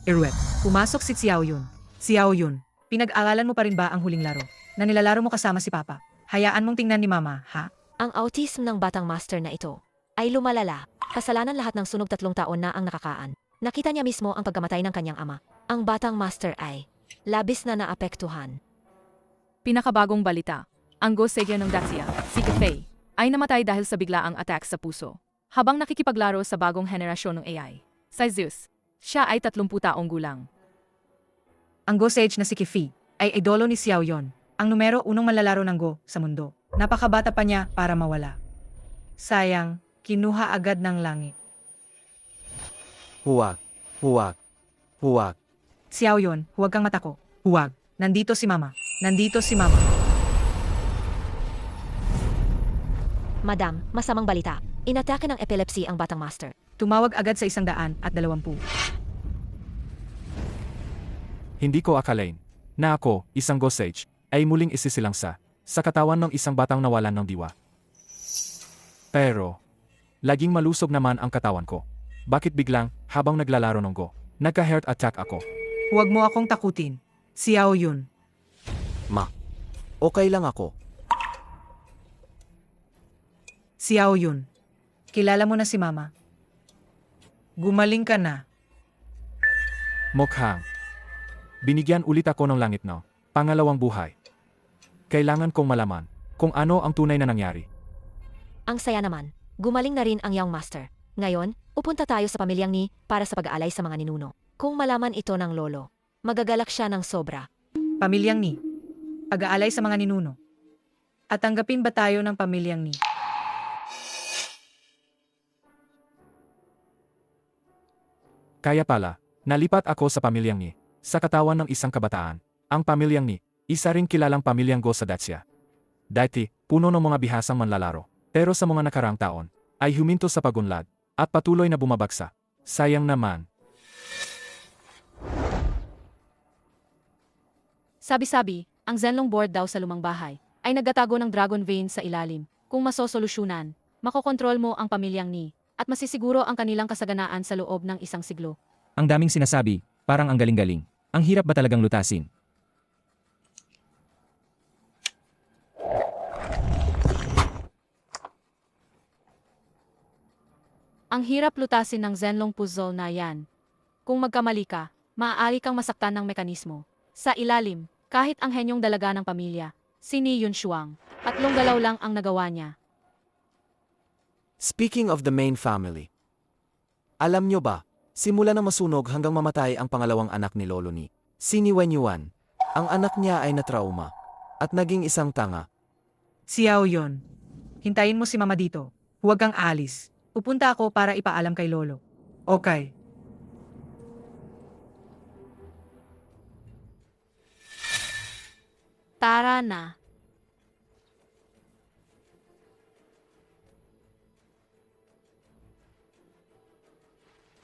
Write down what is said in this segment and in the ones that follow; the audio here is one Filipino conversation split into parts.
Eruet. Pumasok si Xiao Yun. Xiao Yun, pinag-aralan mo pa rin ba ang huling laro? Na nilalaro mo kasama si Papa? Hayaan mong tingnan ni Mama, ha? Ang autism ng batang master na ito ay lumalala. Kasalanan lahat ng sunog 3 taon na ang nakakaan. Nakita niya mismo ang pagkamatay ng kanyang ama. Ang batang master ay labis na naapektuhan. Pinakabagong balita. Ang Go Seigyo ng Dacia, si Kafei, ay namatay dahil sa biglaang attack sa puso. Habang nakikipaglaro sa bagong henerasyon ng AI, si Zeus, siya ay 30 taong gulang. Ang Go Sage na si Kifi ay idolo ni Xiao Yun, ang numero 1 manlalaro ng Go sa mundo. Napakabata pa niya para mawala. Sayang, kinuha agad ng langit. Huwag. Huwag. Huwag. Xiao Yun, huwag kang matako. Huwag. Nandito si Mama. Nandito si Mama. Madam, masamang balita. Inatake ng epilepsy ang batang master. Tumawag agad sa 120. Hindi ko akalain na ako, isang Go Sage, ay muling isisilang sa katawan ng isang batang nawalan ng diwa. Pero, laging malusog naman ang katawan ko. Bakit biglang, habang naglalaro ng Go, nagka-heart attack ako? Huwag mo akong takutin. Xiao Yun. Ma. Okay lang ako. Xiao Yun. Kilala mo na si Mama. Gumaling ka na. Mukhang. Binigyan ulit ako ng langit na pangalawang buhay. Kailangan kong malaman kung ano ang tunay na nangyari. Ang saya naman. Gumaling na rin ang young master. Ngayon, upunta tayo sa pamilyang ni para sa pag-aalay sa mga ninuno. Kung malaman ito ng lolo, magagalak siya ng sobra. Pamilyang ni. Pag-aalay sa mga ninuno. At tanggapin ba tayo ng pamilyang ni? Kaya pala, nalipat ako sa pamilyang ni, sa katawan ng isang kabataan. Ang pamilyang ni, isa ring kilalang pamilyang Go sa Dacia. Dati, puno ng mga bihasang manlalaro. Pero sa mga nakarang taon, ay huminto sa pagunlad, at patuloy na bumabagsak. Sayang naman. Sabi-sabi, ang Zenlong board daw sa lumang bahay ay nagtatago ng dragon vein sa ilalim. Kung masosolusyunan, makokontrol mo ang pamilyang ni at masisiguro ang kanilang kasaganaan sa loob ng 1 siglo. Ang daming sinasabi, parang ang galing-galing. Ang hirap ba talagang lutasin? Ang hirap lutasin ng Zenlong puzzle na yan. Kung magkamali ka, maaari kang masaktan ng mekanismo. Sa ilalim, kahit ang henyong dalaga ng pamilya, si Ni Yunshuang, 3 galaw lang ang nagawa niya. Speaking of the main family. Alam nyo ba, simula na masunog hanggang mamatay ang pangalawang anak ni Lolo ni, si Ni Wenyuan, ang anak niya ay natrauma at naging isang tanga. Xiao Yun. Hintayin mo si Mama dito. Huwag kang aalis. Pupunta ako para ipaalam kay Lolo. Okay. Tara na.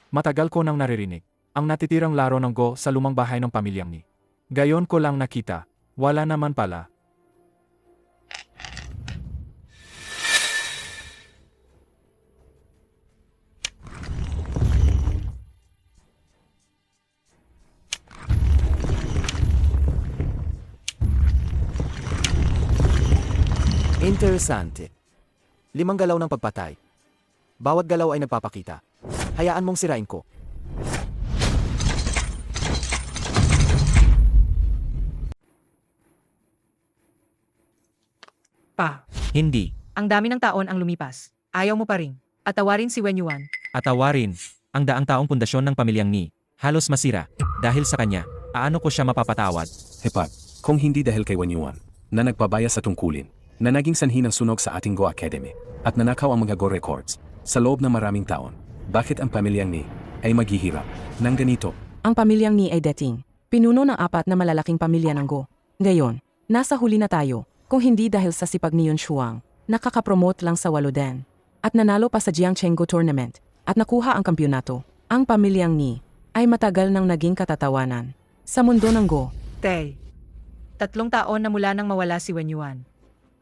Matagal ko nang naririnig ang natitirang laro ng Go sa lumang bahay ng pamilyang ni. Gayon ko lang nakita, wala naman pala. Interesante. 5 galaw ng pagpatay. Bawat galaw ay nagpapakita. Hayaan mong sirain ko. Pa. Hindi. Ang dami ng taon ang lumipas. Ayaw mo pa rin. At tawarin si Wenyuan. Atawarin, ang daang taong pundasyon ng pamilyang ni, halos masira. Dahil sa kanya, aano ko siya mapapatawad? Hepat, kung hindi dahil kay Wenyuan, na nagpabaya sa tungkulin, na naging sanhi ng sunog sa ating Go Academy, at nanakaw ang mga Go records, sa loob ng maraming taon, bakit ang pamilyang ni ay maghihirap ng ganito? Ang pamilyang ni ay dating pinuno ng 4 na malalaking pamilya ng Go. Ngayon, nasa huli na tayo, kung hindi dahil sa sipag ni Yunshuang, nakakapromote lang sa 8 din. At nanalo pa sa Jiangcheng Go Tournament, at nakuha ang kampyonato. Ang pamilyang ni ay matagal nang naging katatawanan sa mundo ng Go. Tay. 3 taon na mula nang mawala si Wenyuan.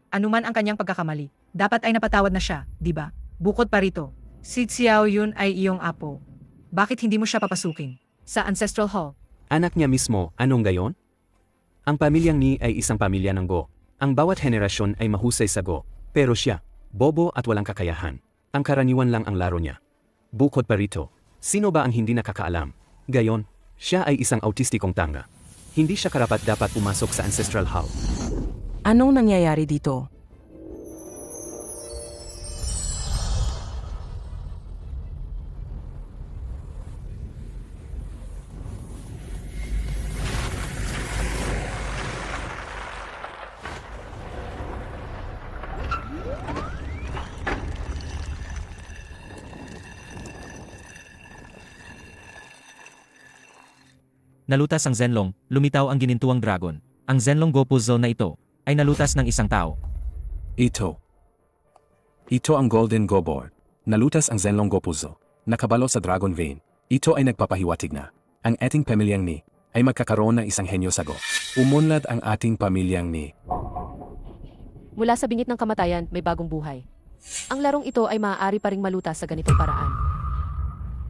Anuman ang kanyang pagkakamali, dapat ay napatawad na siya, di ba? Bukod pa rito, si Xiao Yun ay iyong apo. Bakit hindi mo siya papasukin? sa Ancestral Hall. Anak niya mismo, anong gayon? Ang pamilyang ni ay isang pamilya ng Go. Ang bawat henerasyon ay mahusay sa Go. Pero siya, bobo at walang kakayahan. Ang karaniwan lang ang laro niya. Bukod pa rito, sino ba ang hindi nakakaalam? Gayon, siya ay isang autistikong tanga. Hindi siya karapat-dapat pumasok sa Ancestral Hall. Anong nangyayari dito? Nalutas ang Zenlong, lumitaw ang ginintuang dragon. Ang Zenlong Go puzzle na ito ay nalutas ng isang tao. Ito ang Golden Go board. Nalutas ang Zenlong Go puzzle. Nakabalo sa Dragon Vein. Ito ay nagpapahiwatig na ang ating pamilyang ni ay magkakaroon ng isang henyo sa Go. Umunlad ang ating pamilyang ni. Mula sa bingit ng kamatayan, may bagong buhay. Ang larong ito ay maaari pa ring malutas sa ganitong paraan.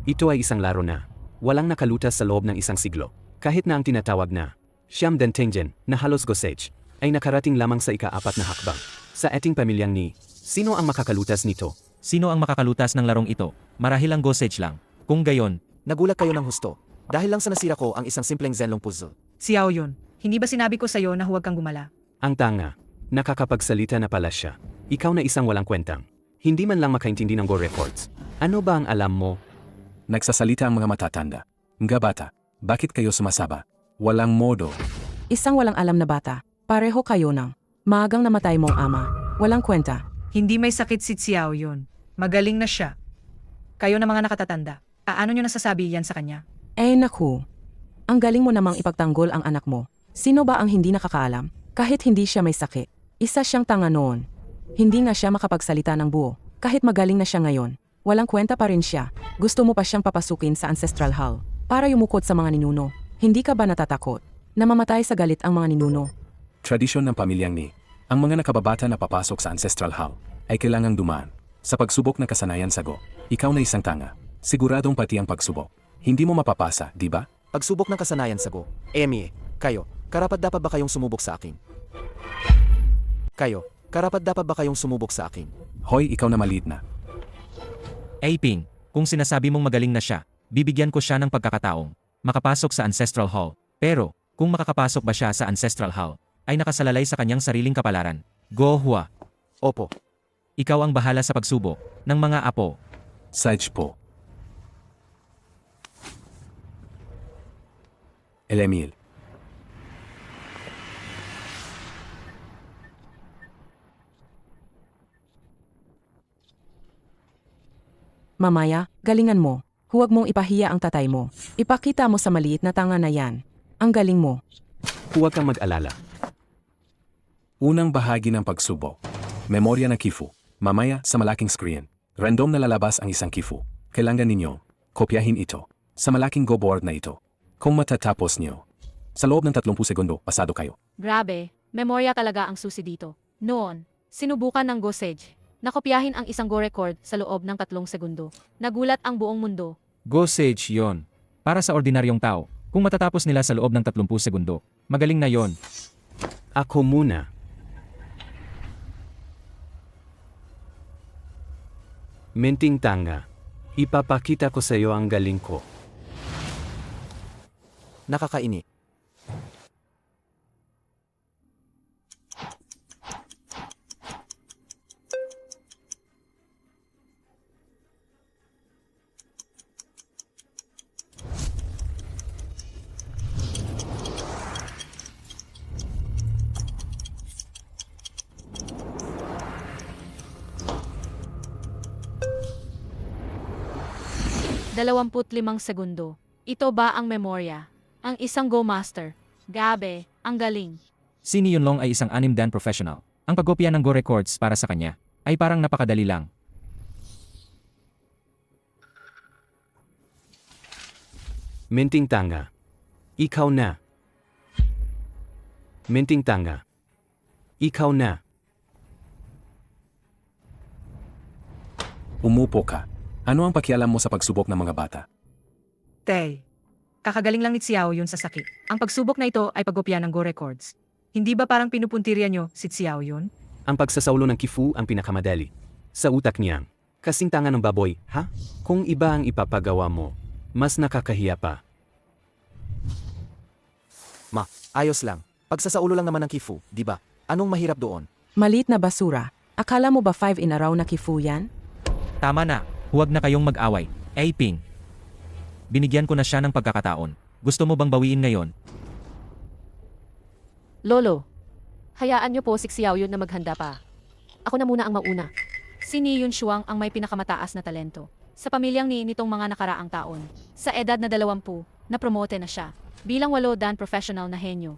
Ito ay isang laro na walang nakalutas sa loob ng isang siglo. Kahit na ang tinatawag na Siyam Dentengen na halos Gosage ay nakarating lamang sa ika-4 na hakbang. Sa ating pamilyang ni, sino ang makakalutas nito? Sino ang makakalutas ng larong ito? Marahil ang Gosage lang. Kung gayon, Nagulat kayo ng husto. Dahil lang sa nasira ko ang isang simpleng Zenlong puzzle. Xiao Yun, hindi ba sinabi ko sa'yo na huwag kang gumala? Ang tanga, nakakapagsalita na pala siya. Ikaw na isang walang kwentang. Hindi man lang makaintindi ng Go records. Ano ba ang alam mo? Nagsasalita ang mga matatanda. Nga bata, bakit kayo sumasaba? Walang modo. Isang walang alam na bata. Pareho kayo ng maagang namatay mong ama. Walang kwenta. Hindi may sakit si Xiao Yun. Magaling na siya. Kayo na mga nakatatanda. Paano nyo nasasabi yan sa kanya? Eh naku. Ang galing mo namang ipagtanggol ang anak mo. Sino ba ang hindi nakakaalam? Kahit hindi siya may sakit. Isa siyang tanga noon. Hindi nga siya makapagsalita ng buo. Kahit magaling na siya ngayon. Walang kwenta pa rin siya. Gusto mo pa siyang papasukin sa Ancestral Hall para yumukod sa mga ninuno. Hindi ka ba natatakot na mamatay sa galit ang mga ninuno? Tradisyon ng pamilyang ni, ang mga nakababata na papasok sa Ancestral Hall ay kailangang dumaan sa pagsubok ng kasanayan sa Go. Ikaw na isang tanga. Siguradong pati ang pagsubok. Hindi mo mapapasa, di ba? Pagsubok ng kasanayan sa Go. Emmy, kayo, karapat-dapat ba kayong sumubok sa akin? Kayo, karapat-dapat ba kayong sumubok sa akin? Hoy, ikaw na maliit na. Ping, kung sinasabi mong magaling na siya, bibigyan ko siya ng pagkakataong makapasok sa Ancestral Hall. Pero, kung makakapasok ba siya sa Ancestral Hall, ay nakasalalay sa kanyang sariling kapalaran. Go Hua, Opo. ikaw ang bahala sa pagsubok ng mga apo. Sage po. Elemil. Mamaya, galingan mo. Huwag mong ipahiya ang tatay mo. Ipakita mo sa maliit na tanga na yan. Ang galing mo. Huwag kang mag-alala. Unang bahagi ng pagsubok. Memorya ng Kifu. Mamaya sa malaking screen. Random na lalabas ang isang Kifu. Kailangan ninyo kopyahin ito sa malaking Go board na ito. Kung matatapos niyo, sa loob ng 30 segundo, pasado kayo. Grabe, memorya talaga ang susi dito. Noon, sinubukan ng Gosage na kopyahin ang isang Go record sa loob ng 3 segundo. Nagulat ang buong mundo. Gosage yon. Para sa ordinaryong tao, kung matatapos nila sa loob ng 30 segundo, magaling na yon. Ako muna. Menting tanga. Ipapakita ko sa iyo ang galing ko. Nakakaini. limang segundo. Ito ba ang memorya? Ang isang Go Master. Gabe, ang galing. Si Ni Yunlong ay isang anim-dan professional. Ang pagkopya ng Go records para sa kanya ay parang napakadali lang. Menting tanga. Ikaw na. Menting tanga. Ikaw na. Umupo ka. Ano ang pakialam mo sa pagsubok ng mga bata? Tay, Kakagaling lang ni Xiao Yun sa sakit. Ang pagsubok na ito ay pagkopya ng Go Records. Hindi ba parang pinupuntirya nyo si Xiao Yun? Ang pagsasaulo ng Kifu ang pinakamadali. Sa utak niya, kasing tanga ng baboy, ha? Kung iba ang ipapagawa mo, mas nakakahiya pa. Ayos lang. Pagsasaulo lang naman ng Kifu, di ba? Anong mahirap doon? Maliit na basura. Akala mo ba 5 in a row na kifu yan? Tama na, huwag na kayong mag-away. Ping. Binigyan ko na siya ng pagkakataon. Gusto mo bang bawiin ngayon? Lolo, hayaan niyo po si Xiao Yun na maghanda pa. Ako na muna ang mauna. Si Ni Yunshuang ang may pinakamataas na talento. Sa pamilyang ni nitong mga nakaraang taon. Sa edad na 20, na-promote na siya. Bilang 8 dan professional na henyo.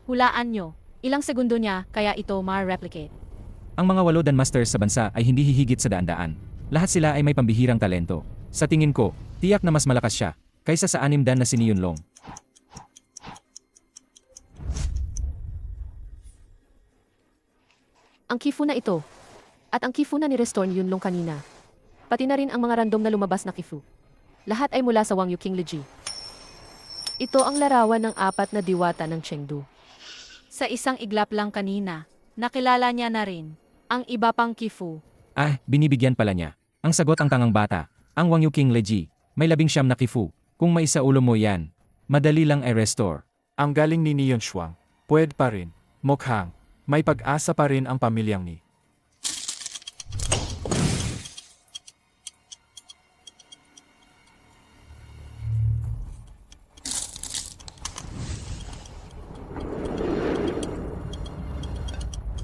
Hulaan nyo, ilang segundo niya kaya ito ma-replicate. Ang mga 8 Dan Masters sa bansa ay hindi hihigit sa daan-daan. Lahat sila ay may pambihirang talento. Sa tingin ko, tiyak na mas malakas siya kaysa sa 6 Dan na si Ni Yunlong. Ang Kifu na ito, at ang Kifu na ni-restore ni Yunlong kanina, pati na rin ang mga random na lumabas na Kifu. Lahat ay mula sa Wang Yu King Leji. Ito ang larawan ng 4 na diwata ng Chengdu. Sa isang iglap lang kanina, nakilala niya na rin ang iba pang Kifu. Binibigyan pala niya. Ang sagot ang tangang bata. Ang Wang Yu King Leji, may 19 na Kifu. Kung maisaulo mo yan, madali lang i-restore. Ang galing ni Ni Yunshuang. Pwede pa rin. Mukhang, may pag-asa pa rin ang pamilyang ni.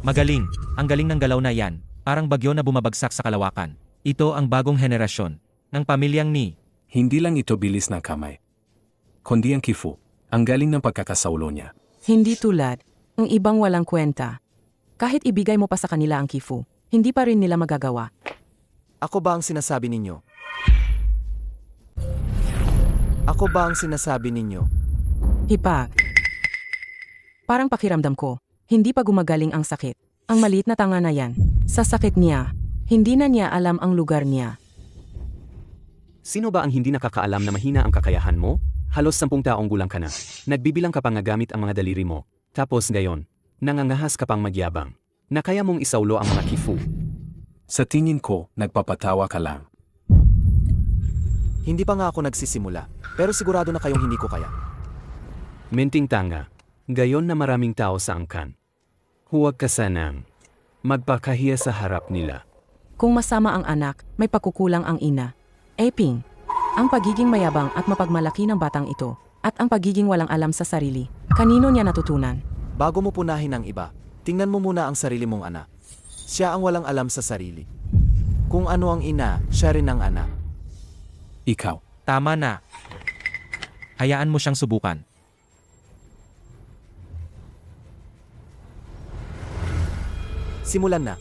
Magaling. Ang galing ng galaw na yan. Parang bagyo na bumabagsak sa kalawakan. Ito ang bagong henerasyon ng pamilyang ni. Hindi lang ito bilis na kamay. Kundi ang Kifu, ang galing ng pagkakasaulo niya. Hindi tulad, ang ibang walang kwenta. Kahit ibigay mo pa sa kanila ang kifu, hindi pa rin nila magagawa. Ako ba ang sinasabi ninyo? Ako ba ang sinasabi ninyo? Hipag. Parang pakiramdam ko, hindi pa gumagaling ang sakit. Ang maliit na tanga na yan, sa sakit niya, hindi na niya alam ang lugar niya. Sino ba ang hindi nakakaalam na mahina ang kakayahan mo? Halos 10 taong gulang ka na. Nagbibilang ka pang gamit ang mga daliri mo. Tapos ngayon, nangangahas ka pang magyabang. Na kaya mong isaulo ang mga Kifu. Sa tingin ko, nagpapatawa ka lang. Hindi pa nga ako nagsisimula, pero sigurado na kayong hindi ko kaya. Menting tanga. Gayon na maraming tao sa angkan. Huwag ka sanang magpakahiya sa harap nila. Kung masama ang anak, may pagkukulang ang ina. Ping, ang pagiging mayabang at mapagmalaki ng batang ito, at ang pagiging walang alam sa sarili, kanino niya natutunan? Bago mo punahin ang iba, tingnan mo muna ang sarili mong anak. Siya ang walang alam sa sarili. Kung ano ang ina, siya rin ang anak. Ikaw. Tama na. Hayaan mo siyang subukan. Simulan na.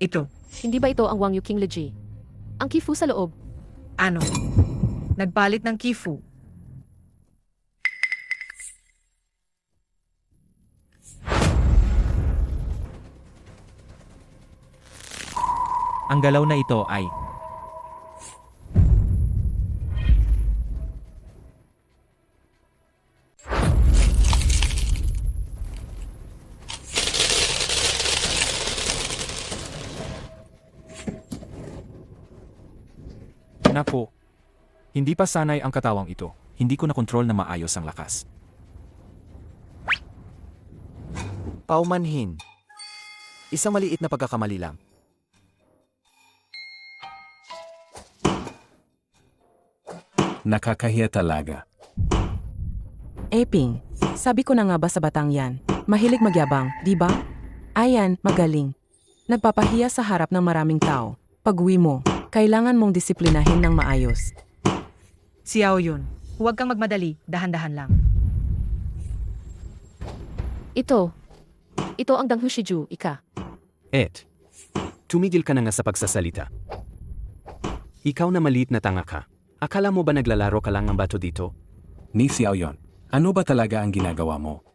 Ito. Hindi ba ito ang Wang Yu King Leji? Ang Kifu sa loob. Ano? Nagpalit ng Kifu. Ang galaw na ito ay Naku, hindi pa sanay ang katawang ito. Hindi ko na kontrol na maayos ang lakas. Paumanhin. Isang maliit na pagkakamali lang. Nakakahiya talaga. Ping, sabi ko na nga ba sa batang yan, mahilig magyabang, di ba? Ayan, magaling. Nagpapahiya sa harap ng maraming tao. Pag-uwi mo, kailangan mong disiplinahin ng maayos. Xiao Yun, huwag kang magmadali, dahan-dahan lang. Ito ang Danghu Shiju, ika. Tumigil ka na nga sa pagsasalita. Ikaw na maliit na tanga ka. Akala mo ba naglalaro ka lang ng bato dito? Ni Xiao Yun, ano ba talaga ang ginagawa mo?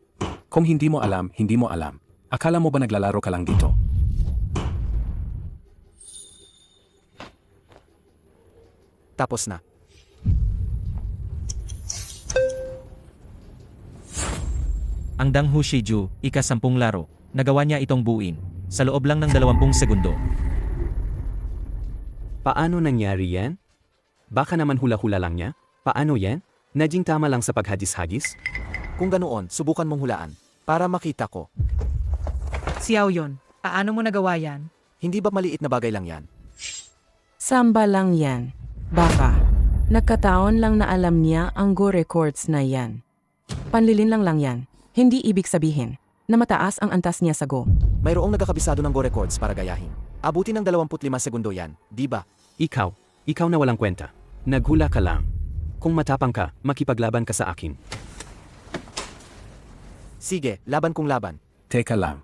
Kung hindi mo alam, hindi mo alam. Akala mo ba naglalaro ka lang dito? tapos na. Ang Dang Hu Shiju, ika-10 laro, nagawa niya itong buuin, sa loob lang ng 20 segundo. Paano nangyari yan? Baka naman hula-hula lang niya? Paano yan? Naging tama lang sa paghagis-hagis? Kung ganoon, subukan mong hulaan, para makita ko. Xiao Yon, paano mo nagawa yan? Hindi ba maliit na bagay lang yan? Samba lang yan. Baka. Nagkataon lang na alam niya ang Go Records na yan. Panlilin lang yan. Hindi ibig sabihin na mataas ang antas niya sa Go. Mayroong nagkakabisado ng Go Records para gayahin. Abutin ng 25 segundo yan, di ba? Ikaw na walang kwenta. Naghula ka lang. Kung matapang ka, makipaglaban ka sa akin. Sige, laban kung laban. Teka lang.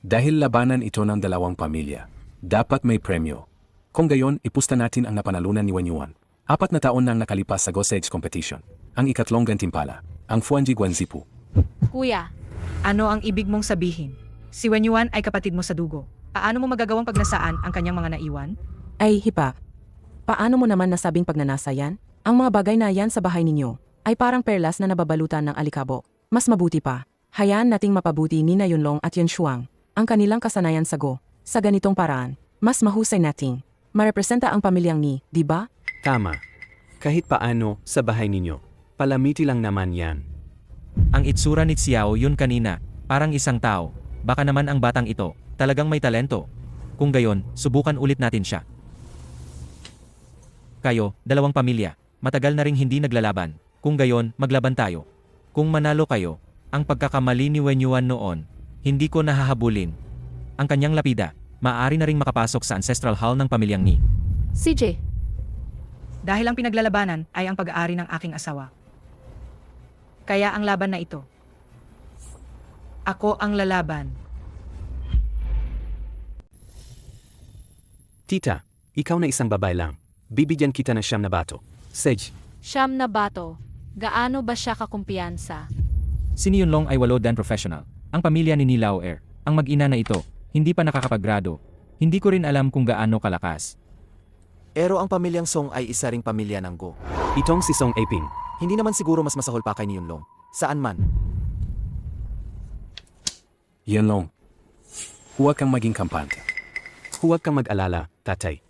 Dahil labanan ito ng dalawang pamilya, dapat may premyo. Kung gayon, ipusta natin ang napanalunan ni Wen Yuan. 4 na taon nang nakalipas sa Go Sage Competition. Ang ikatlong gantimpala, ang Fuanji Guanzipu. Kuya, Ano ang ibig mong sabihin? Si Wen Yuan ay kapatid mo sa dugo. Paano mo magagawang pagnasaan ang kanyang mga naiwan? Ay, hipa. Paano mo naman nasabing pagnanasa yan? Ang mga bagay na yan sa bahay ninyo ay parang perlas na nababalutan ng alikabok. Mas mabuti pa, hayaan nating mapabuti ni na Yunlong at Yun Shuang ang kanilang kasanayan sa Go. Sa ganitong paraan, mas mahusay nating marepresenta ang pamilyang ni, di ba? Tama. Kahit paano, sa bahay ninyo. Palamiti lang naman yan. Ang itsura ni Xiao Yun kanina, parang isang tao. Baka naman ang batang ito, talagang may talento. Kung gayon, subukan ulit natin siya. Kayo, dalawang pamilya, matagal na ring hindi naglalaban. Kung gayon, maglaban tayo. Kung manalo kayo, ang pagkakamali ni Wen Yuan noon, hindi ko nahahabulin. Ang kanyang lapida, maaari na ring makapasok sa ancestral hall ng pamilyang ni. CJ, Dahil ang pinaglalabanan ay ang pag-aari ng aking asawa. Kaya ang laban na ito. Ako ang lalaban. Tita, ikaw na isang babae lang. Bibigyan kita ng 9 na bato. Sage, Siyam na bato. Gaano ba siya kakumpiyansa? Si Ni Yunlong ay 8 dan professional. Ang pamilya ni Lao Er, ang mag-ina na ito, hindi pa nakakapaggrado. Hindi ko rin alam kung gaano kalakas. Pero ang pamilyang Song ay isa ring pamilya ng Go. itong si Song Aping. Hindi naman siguro mas masahol pa kay ni Yunlong. Saan man. Yunlong. Huwag kang maging kampante. Huwag kang mag-alala, tatay.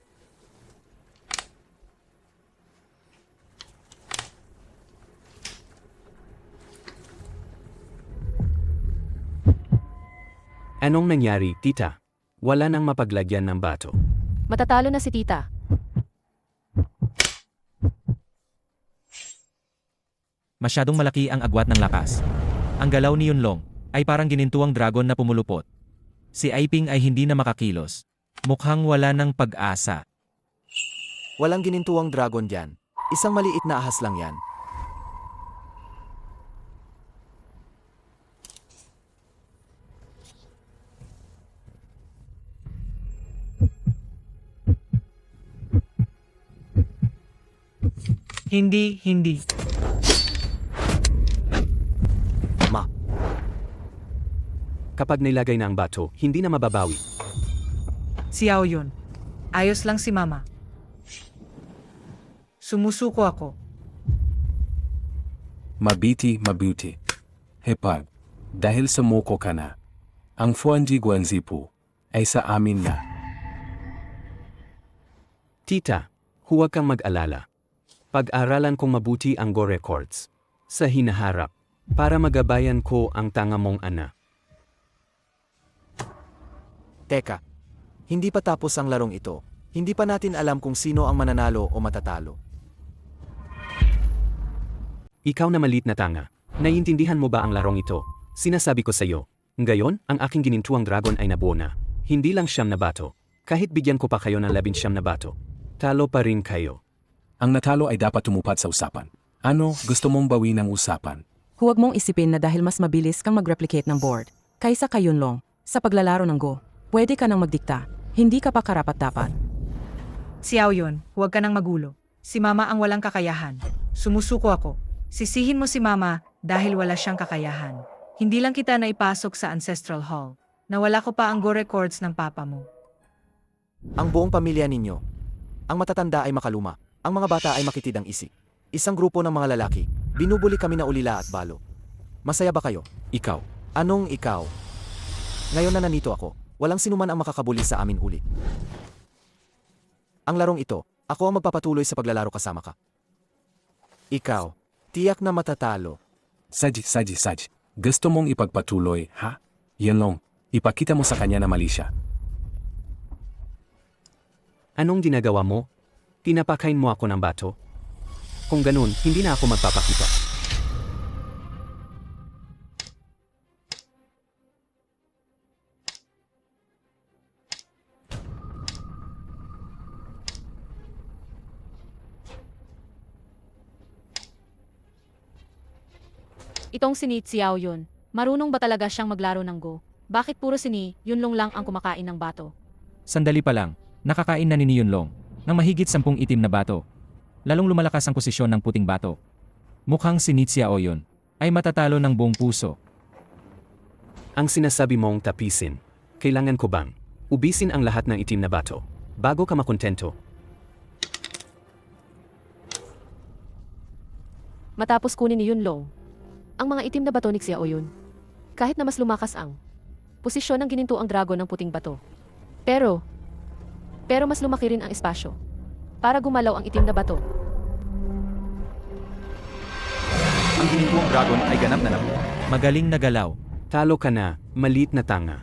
Anong nangyari, tita? Wala nang mapaglagyan ng bato. Matatalo na si tita. Masyadong malaki ang agwat ng lakas. Ang galaw ni Yunlong ay parang ginintuang dragon na pumulupot. Si Aiping ay hindi na makakilos. Mukhang wala ng pag-asa. Walang ginintuang dragon dyan. Isang maliit na ahas lang yan. Hindi. Ma, Kapag nilagay na ang bato, hindi na mababawi. Xiao Yun. Ayos lang si Mama. Sumusuko ako. Mabuti. Hepag, dahil sumuko ka na, ang Fuanji Guanzipu ay sa amin na. Tita, huwag kang mag-alala. Pag-aralan kong mabuti ang Go Records. Sa hinaharap, para magabayan ko ang tanga mong ana. teka. Hindi pa tapos ang larong ito. Hindi pa natin alam kung sino ang mananalo o matatalo. Ikaw na maliit na tanga. Naiintindihan mo ba ang larong ito? Sinasabi ko sa iyo. Ngayon, ang aking ginintuang dragon ay nabuo na. Hindi lang 9 na bato. Kahit bigyan ko pa kayo ng 19 na bato. Talo pa rin kayo. Ang natalo ay dapat tumupad sa usapan. Ano, gusto mong bawin ang usapan? Huwag mong isipin na dahil mas mabilis kang mag-replicate ng board kaysa kay Yunlong sa paglalaro ng Go, pwede ka nang magdikta. Hindi ka pa karapat-dapat. Xiao Yun, huwag ka nang magulo. Si Mama ang walang kakayahan. Sumusuko ako. Sisihin mo si Mama dahil wala siyang kakayahan. Hindi lang kita naipasok sa Ancestral Hall. Nawala ko pa ang Go Records ng papa mo. Ang buong pamilya ninyo. Ang matatanda ay makaluma. Ang mga bata ay makitid ang isip. Isang grupo ng mga lalaki. Binubuli kami na ulila at balo. Masaya ba kayo? Ikaw. Anong ikaw? Ngayon na nandito ako, walang sinuman ang makakabuli sa amin ulit. Ang larong ito, ako ang magpapatuloy sa paglalaro kasama ka. Ikaw, tiyak na matatalo. Saj. Gusto mong ipagpatuloy, ha? Yenlong, ipakita mo sa kanya na mali siya. Anong ginagawa mo? Pinapakain mo ako ng bato? Kung ganun, hindi na ako magpapakita. Itong si Ni Xiao Yun. Marunong ba talaga siyang maglaro ng Go? Bakit puro si Ni Yunlong lang ang kumakain ng bato? Sandali pa lang, nakakain na ni Yunlong ng mahigit 10 itim na bato. Lalong lumalakas ang posisyon ng puting bato. Mukhang si Ni Xiao Yun ay matatalo ng buong puso. Ang sinasabi mong tapisin, kailangan ko bang ubisin ang lahat ng itim na bato bago ka makontento? Matapos kunin ni Yunlong ang mga itim na bato ni Xiao Yun, kahit na mas lumakas ang posisyon ng ginintuang dragon ng puting bato. Pero mas lumaki rin ang espasyo para gumalaw ang itim na bato. Ang ginintong dragon ay ganap na nabuo. Magaling na galaw. Talo ka na, maliit na tanga.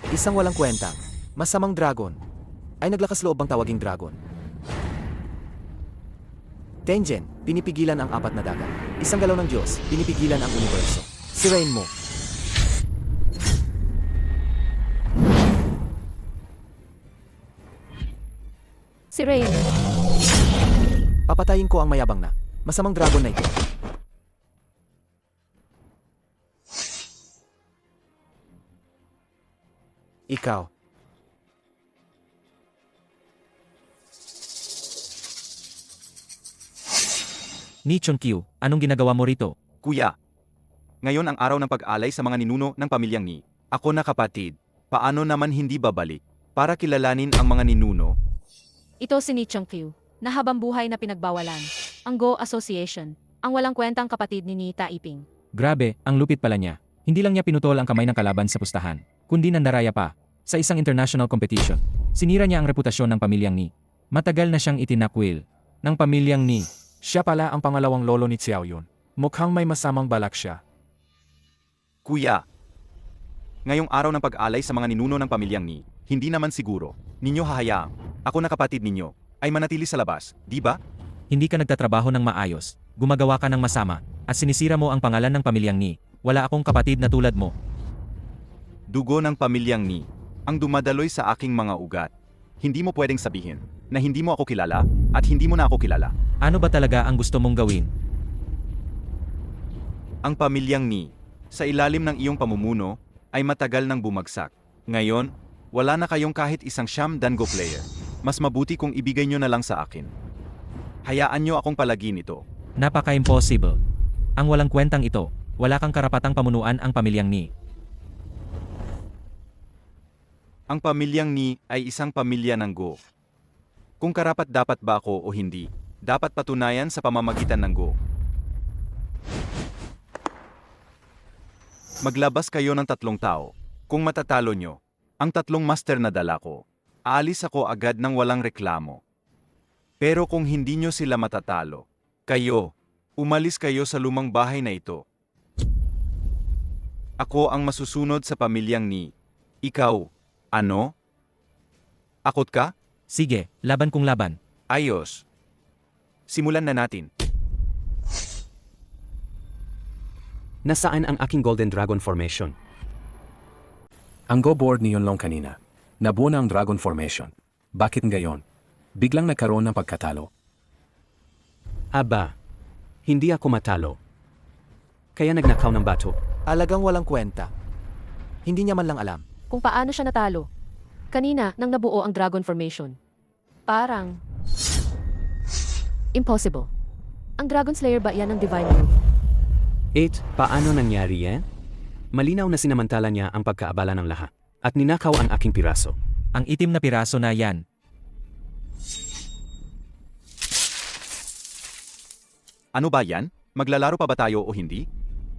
Isang walang kwenta, masamang dragon, ay naglakas loob ang tawaging dragon. Tengen, pinipigilan ang 4 na dagat. Isang galaw ng Diyos, pinipigilan ang universo. Sirain mo. Si Rain, Papatayin ko ang mayabang na, masamang dragon na ito. Ikaw. Ni Chonqiu, anong ginagawa mo rito? Kuya, ngayon ang araw ng pag-alay sa mga ninuno ng pamilyang Ni. Ako na kapatid, paano naman hindi babalik para kilalanin ang mga ninuno? Ito si Ni Chongqiu, na habang buhay na pinagbawalan. Ang Go Association, ang walang kwentang kapatid ni Ni Taiping. Grabe, ang lupit pala niya. Hindi lang niya pinutol ang kamay ng kalaban sa pustahan, kundi nandaraya pa. Sa isang international competition, sinira niya ang reputasyon ng pamilyang Ni. Matagal na siyang itinakwil ng pamilyang Ni. Siya pala ang pangalawang lolo ni Xiao Yun. Mukhang may masamang balak siya. Kuya, ngayong araw ng pag-alay sa mga ninuno ng pamilyang Ni, hindi naman siguro ninyo hahayaang ako na kapatid ninyo ay manatili sa labas, di ba? Hindi ka nagtatrabaho ng maayos, gumagawa ka ng masama, at sinisira mo ang pangalan ng pamilyang Ni. Wala akong kapatid na tulad mo. Dugo ng pamilyang Ni ang dumadaloy sa aking mga ugat. Hindi mo pwedeng sabihin na hindi mo ako kilala at hindi mo na ako kilala. Ano ba talaga ang gusto mong gawin? Ang pamilyang Ni, sa ilalim ng iyong pamumuno, ay matagal nang bumagsak. Ngayon, wala na kayong kahit isang Siyam Dango player. Mas mabuti kung ibigay nyo na lang sa akin. Hayaan nyo akong palagin ito. Napaka-impossible. Ang walang kwentang ito, wala kang karapatang pamunuan ang pamilyang Ni. Ang pamilyang Ni ay isang pamilya ng Go. Kung karapat-dapat ba ako o hindi, dapat patunayan sa pamamagitan ng Go. Maglabas kayo ng 3 tao. Kung matatalo nyo, ang 3 master na dala ko, aalis ako agad ng walang reklamo. Pero kung hindi nyo sila matatalo, kayo, umalis kayo sa lumang bahay na ito. Ako ang masusunod sa pamilyang Ni. Ikaw, ano? Akot ka? Sige, laban kung laban. Ayos. Simulan na natin. Nasaan ang aking Golden Dragon Formation? Ang go board ni Yunlong kanina. Nabuo na ang Dragon Formation. Bakit ngayon? Biglang nagkaroon ng pagkatalo. Aba, hindi ako matalo. Kaya nagnakaw ng bato. Alagang walang kwenta. Hindi niya man lang alam. kung paano siya natalo. Kanina, nang nabuo ang Dragon Formation. Parang impossible. Ang Dragon Slayer ba yan ang divine move? Paano nangyari yan? Malinaw na sinamantala niya ang pagkaabala ng lahat. At ninakaw ang aking piraso. Ang itim na piraso na yan. Ano ba yan? Maglalaro pa ba tayo o hindi?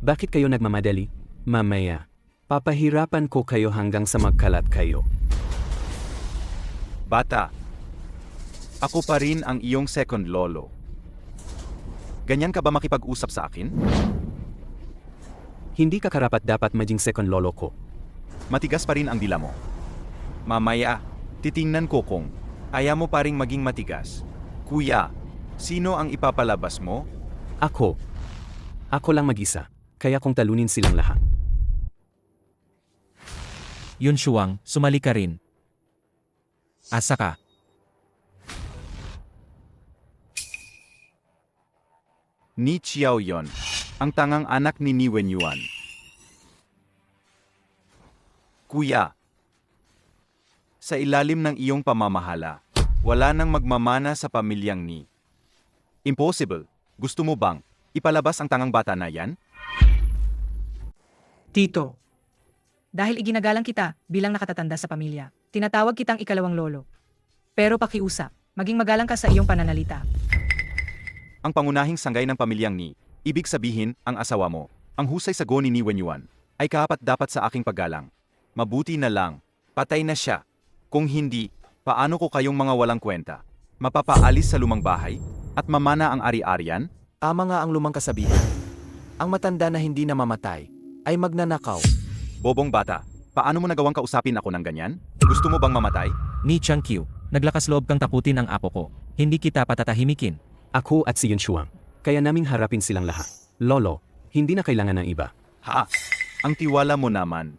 Bakit kayo nagmamadali? Mamaya. Papahirapan ko kayo hanggang sa magkalat kayo. Bata, ako pa rin ang iyong second lolo. Ganyan ka ba makipag-usap sa akin? Hindi ka karapat-dapat maging second lolo ko. Matigas pa rin ang dila mo. Mamaya, titingnan ko kung ayaw mo pa rin maging matigas. Kuya, sino ang ipapalabas mo? Ako. Ako lang mag-isa. Kaya kong talunin silang lahat. Yun Shuang, sumali ka rin. Asa ka. Ni Xiao yon, ang tangang anak ni Wenyuan. Kuya, sa ilalim ng iyong pamamahala, wala nang magmamana sa pamilyang ni. Impossible. Gusto mo bang ipalabas ang tangang bata na yan? Tito, dahil iginagalang kita bilang nakatatanda sa pamilya, tinatawag kitang ikalawang lolo. Pero pakiusap, maging magalang ka sa iyong pananalita. Ang pangunahing sanggay ng pamilyang ni, ibig sabihin ang asawa mo, ang husay sa goni ni Wenyuan, ay kaapat-dapat sa aking paggalang. Mabuti na lang, patay na siya. Kung hindi, paano ko kayong mga walang kwenta? Mapapaalis sa lumang bahay? At mamana ang ari-arian? Tama nga ang lumang kasabihan. Ang matanda na hindi namamatay ay magnanakaw. Bobong bata, paano mo nagawang kausapin ako ng ganyan? Gusto mo bang mamatay? Ni Changqiu, naglakas loob kang takutin ang apo ko. Hindi kita patatahimikin. Ako at si Yun Shuang. Kaya naming harapin silang lahat. Lolo, hindi na kailangan ng iba. Ha? Ang tiwala mo naman.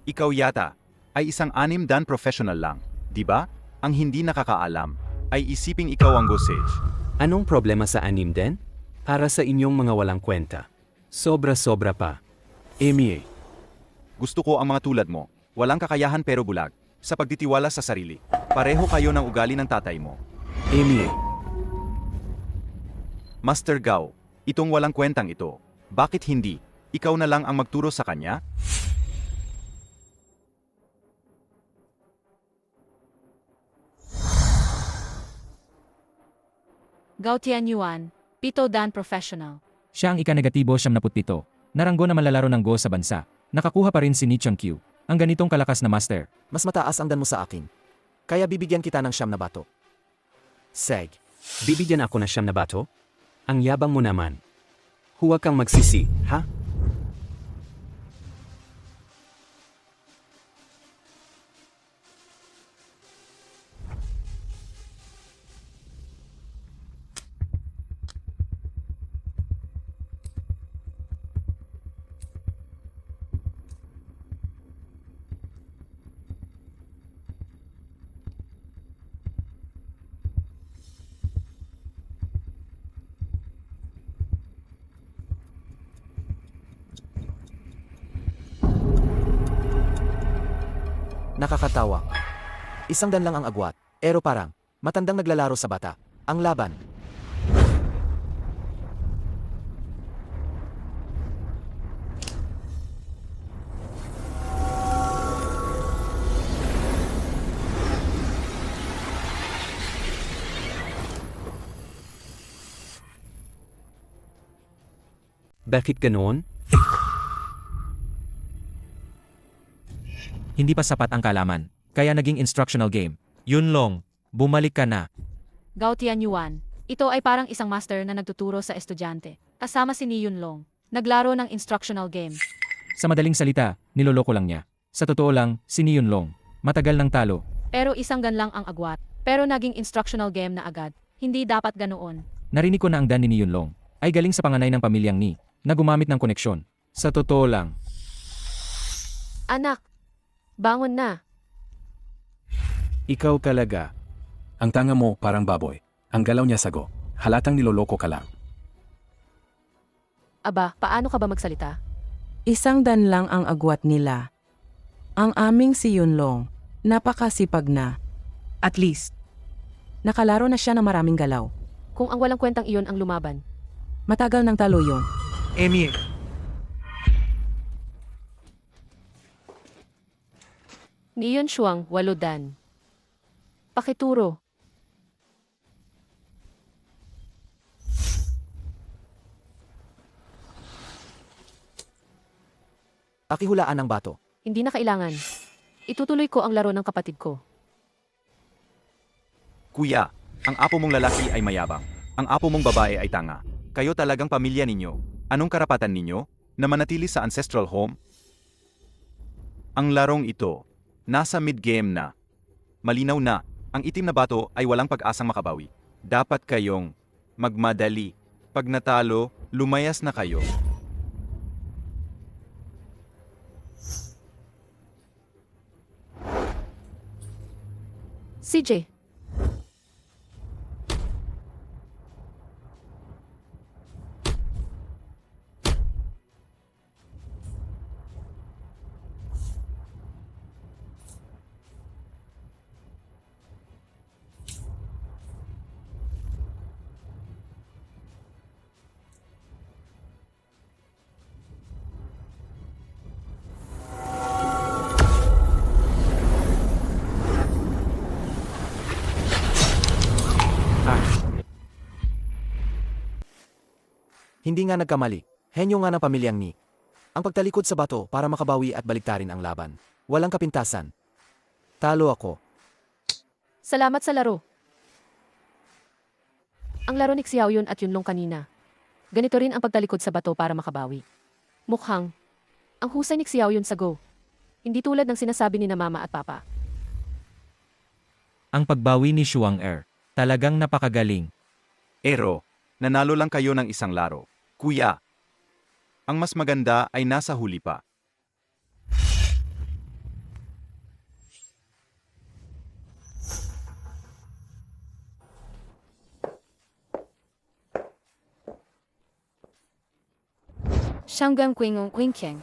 Ikaw yata ay isang 6 dan professional lang, di ba? Ang hindi nakakaalam ay isiping ikaw ang Gosage. Anong problema sa 6 din? Para sa inyong mga walang kwenta. Sobra-sobra pa. Amy, Gusto ko ang mga tulad mo, walang kakayahan pero bulag, sa pagtitiwala sa sarili. Pareho kayo ng ugali ng tatay mo. Amy, Master Gao, itong walang kwentang ito, bakit hindi? Ikaw na lang ang magturo sa kanya? Gao Tianyuan, 7 dan professional. Siya ang ika-negatibo 77. Naranggo na manlalaro ng Go sa bansa. Nakakuha pa rin si Ni Changqiu, ang ganitong kalakas na master. Mas mataas ang dan mo sa akin. Kaya bibigyan kita ng 9 na bato. Seg. bibigyan ako na 9 na bato? Ang yabang mo naman. Huwag kang magsisi, ha? Nakakatawa. 1 dan lang ang agwat. Pero parang, matandang naglalaro sa bata. Ang laban. Bakit ganoon? Hindi pa sapat ang kalaman, kaya naging instructional game. Yun Long, bumalik ka na. Gao Tianyuan, ito ay parang isang master na nagtuturo sa estudyante. Kasama si Ni Yunlong. Naglaro ng instructional game. Sa madaling salita, niloloko lang niya. Sa totoo lang, si Ni Yunlong. Matagal ng talo. Pero isang gan lang ang agwat. Pero naging instructional game na agad. Hindi dapat ganoon. Narinig ko na ang dan ni Yunlong ay galing sa panganay ng pamilyang Ni, na gumamit ng koneksyon. Sa totoo lang, Anak, bangon na. Ikaw talaga. Ang tanga mo parang baboy. Ang galaw niya sago. Halatang niloloko ka lang. Aba, paano ka ba magsalita? 1 dan lang ang agwat nila. Ang aming si Yunlong, napakasipag na. At least, Nakalaro na siya ng maraming galaw. Kung ang walang kwentang iyon ang lumaban. Matagal ng talo yun. Emil, Ni Yun Shuang, 8 dan. Pakituro. Pakihulaan ang bato. Hindi na kailangan. Itutuloy ko ang laro ng kapatid ko. Kuya, ang apo mong lalaki ay mayabang. Ang apo mong babae ay tanga. Kayo talagang pamilya ninyo. Anong karapatan ninyo na manatili sa ancestral home? Ang larong ito, nasa mid-game na. Malinaw na, ang itim na bato ay walang pag-asang makabawi. Dapat kayong magmadali. Pag natalo, lumayas na kayo. CJ, Hindi nga nagkamali. Henyo nga ng pamilyang ni. Ang pagtalikod sa bato para makabawi at baliktarin ang laban. Walang kapintasan. Talo ako. salamat sa laro. Ang laro ni Xiao Yun at Yunlong kanina. Ganito rin ang pagtalikod sa bato para makabawi. Mukhang, ang husay ni Xiao Yun sa Go. Hindi tulad ng sinasabi ni na mama at papa. Ang pagbawi ni Shuang talagang napakagaling. Ero, nanalo lang kayo ng isang laro. Kuya, ang mas maganda ay nasa huli pa. Siyanggang kwingong kwingkeng.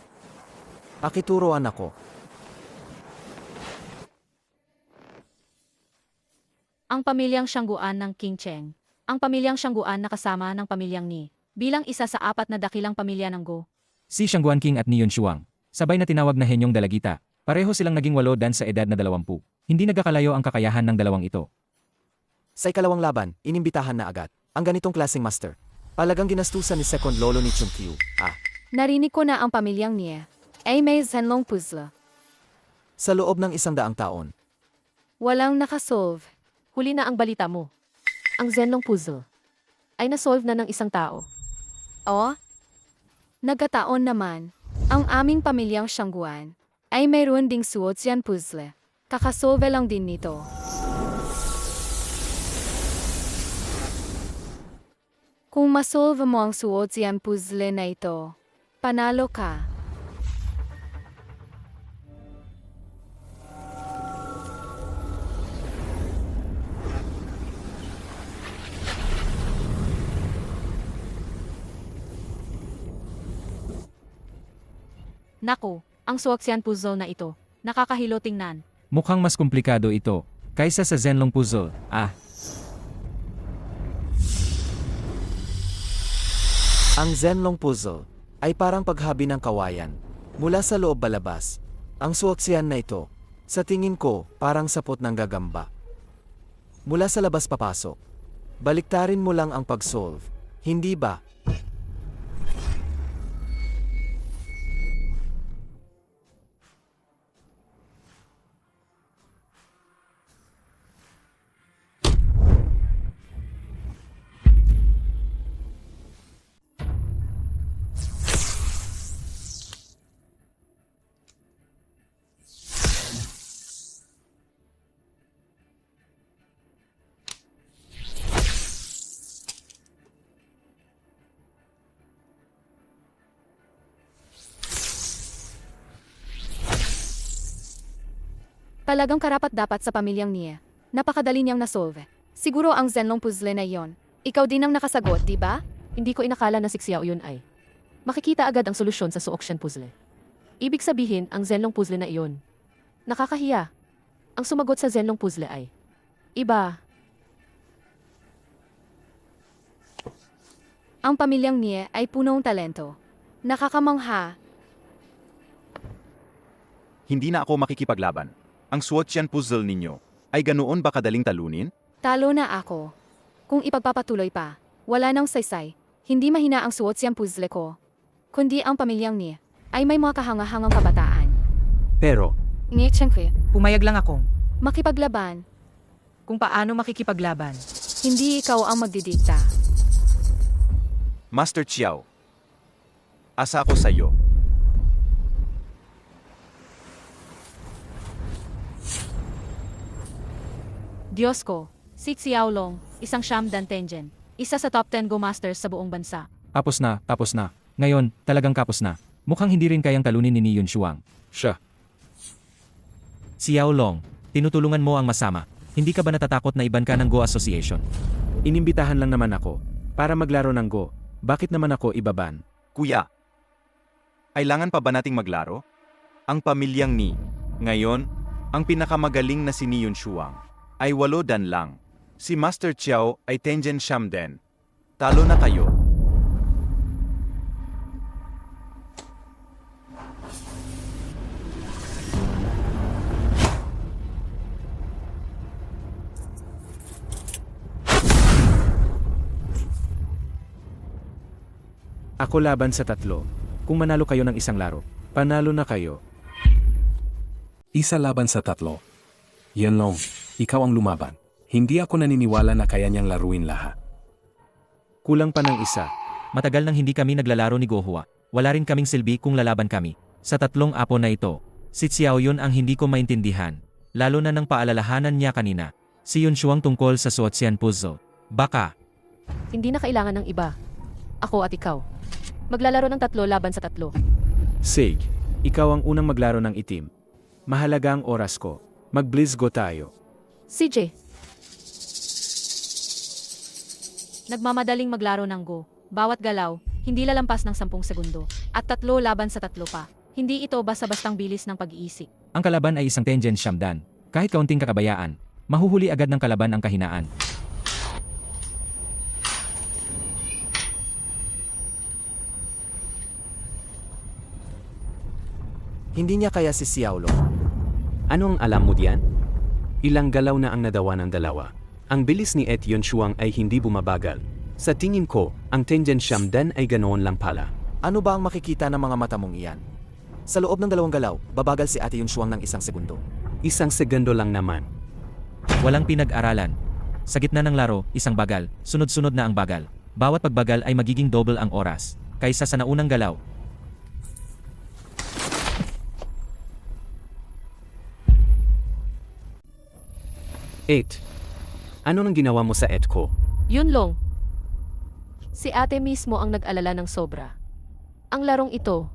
Pakituroan ako. Ang pamilyang Siyangguan ng King Cheng. Ang pamilyang Siyangguan na kasama ng pamilyang Ni. Bilang isa sa 4 na dakilang pamilya ng Go. Si Shangguan King at Niyon Shuang, sabay na tinawag na Henyong Dalagita, pareho silang naging 8 dan sa edad na 20. Hindi nagkakalayo ang kakayahan ng dalawang ito. Sa ikalawang laban, inimbitahan na agad. Ang ganitong klaseng master. Palagang ginastusan ni second lolo ni Chung Qiu. Narinig ko na ang pamilyang Nie ay may Zenlong puzzle. Sa loob ng 100 taon. Walang nakasolve. Huli na ang balita mo. Ang Zenlong puzzle ay nasolve na ng isang tao. O? Nagkataon naman, ang aming pamilyang Siyangguan ay mayroon ding Suotian puzzle. Kakasolve lang din nito. Kung masolve mo ang Suotian puzzle na ito, panalo ka. Nako, ang Suotian puzzle na ito. Nakakahilo tingnan. Mukhang mas komplikado ito, kaysa sa Zenlong puzzle. Ang Zenlong puzzle ay parang paghabi ng kawayan. Mula sa loob balabas. Ang Suotian na ito, sa tingin ko, parang sapot ng gagamba. Mula sa labas papasok. Baliktarin mo lang ang pag-solve. Hindi ba? Talagang karapat-dapat sa pamilyang niya. Napakadali niyang nasolve. Siguro ang Zenlong puzzle na yon. Ikaw din ang nakasagot, di ba? Hindi ko inakala na si Xiao Yun ay. Makikita agad ang solusyon sa Suotian puzzle. Ibig sabihin, ang Zenlong puzzle na iyon. Nakakahiya. Ang sumagot sa Zenlong puzzle ay iba. Ang pamilyang niya ay punong talento. Nakakamangha. Hindi na ako makikipaglaban. Ang Suotian puzzle ninyo ay ganoon ba kadaling talunin? Talo na ako. Kung ipagpapatuloy pa, wala nang saysay. Hindi mahina ang Suotian puzzle ko. Kundi ang pamilyang niya ay may mga kahangahangang kabataan. Pero, Pumayag lang akong Makipaglaban, kung paano makikipaglaban. hindi ikaw ang magdidikta. Master Chiao, asa ako sa iyo. Diyos ko, si Xiaolong, isang Shamdan Tenjen, isa sa top 10 Go Masters sa buong bansa. Tapos na, tapos na. Ngayon, talagang kapos na. Mukhang hindi rin kayang talunin ni Yun Shuang. Siya. Xiao Long, tinutulungan mo ang masama. Hindi ka ba natatakot na iban ka ng Go Association? Inimbitahan lang naman ako para maglaro ng Go. Bakit naman ako ibaban? Kuya, kailangan pa ba nating maglaro? Ang pamilyang ni, ngayon, ang pinakamagaling na si Ni Yunshuang, ay 8 dan lang. Si Master Chiao ay Tenjen Shamden. Talo na kayo. Ako laban sa 3. Kung manalo kayo ng isang laro, panalo na kayo. Isa laban sa 3. Yanlong, ikaw ang lumaban. Hindi ako naniniwala na kaya niyang laruin lahat. Kulang pa ng isa. Matagal nang hindi kami naglalaro ni Gohua. Wala rin kaming silbi kung lalaban kami. Sa 3 apo na ito, si Xiao Yun ang hindi ko maintindihan. Lalo na nang paalalahanan niya kanina. Si Yun Shuang tungkol sa Suotian Puzzle. Baka, Hindi na kailangan ng iba. Ako at ikaw. Maglalaro ng 3 laban sa 3. Sig, ikaw ang unang maglaro ng itim. Mahalaga ang oras ko. Mag-blizz go tayo. CJ, Nagmamadaling maglaro ng Go. Bawat galaw, hindi lalampas ng 10 segundo. At 3 laban sa 3 pa. Hindi ito basta-bastang bilis ng pag-iisip. ang kalaban ay isang Tenjen Shamdan. Kahit kaunting kakabayaan, mahuhuli agad ng kalaban ang kahinaan. Hindi niya kaya si Xiaolong. ano ang alam mo diyan? Ilang galaw na ang nadawa ng dalawa. Ang bilis ni Et Yun Shuang ay hindi bumabagal. Sa tingin ko, ang Tenjen Shamdan ay ganoon lang pala. Ano ba ang makikita ng mga mata mong iyan? Sa loob ng 2 galaw, babagal si Ate Yun Shuang ng 1 segundo. 1 segundo lang naman. Walang pinag-aralan. Sa gitna ng laro, isang bagal, sunod-sunod na ang bagal. Bawat pagbagal ay magiging double ang oras, kaysa sa naunang galaw. Eight. Ano nang ginawa mo sa Et ko? Yun Long. Si ate mismo ang nag-alala ng sobra. Ang larong ito.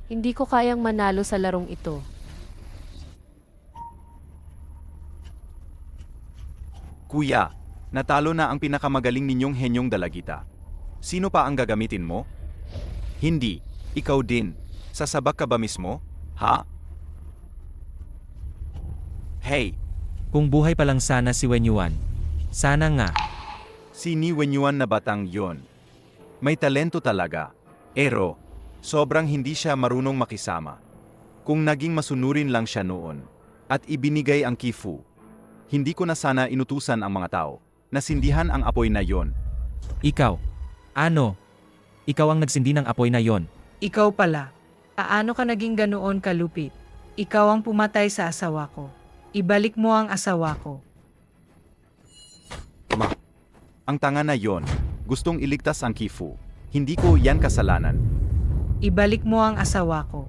Hindi ko kayang manalo sa larong ito. Kuya, natalo na ang pinakamagaling ninyong henyong dalagita. Sino pa ang gagamitin mo? Hindi, ikaw din. Sasabak ka ba mismo? Ha? Hey, Kung buhay pa lang sana si Wen Yuan. Sana nga. si Ni Wenyuan na batang yon. May talento talaga. Pero, sobrang hindi siya marunong makisama. Kung naging masunurin lang siya noon, at ibinigay ang Kifu, hindi ko na sana inutusan ang mga tao, nasindihan ang apoy na yon. Ikaw. Ano? Ikaw ang nagsindi ng apoy na yon. Ikaw pala. Paano ka naging ganoon kalupit? Ikaw ang pumatay sa asawa ko. Ibalik mo ang asawa ko. Ang tanga na yon, gustong iligtas ang Kifu. Hindi ko yan kasalanan. Ibalik mo ang asawa ko.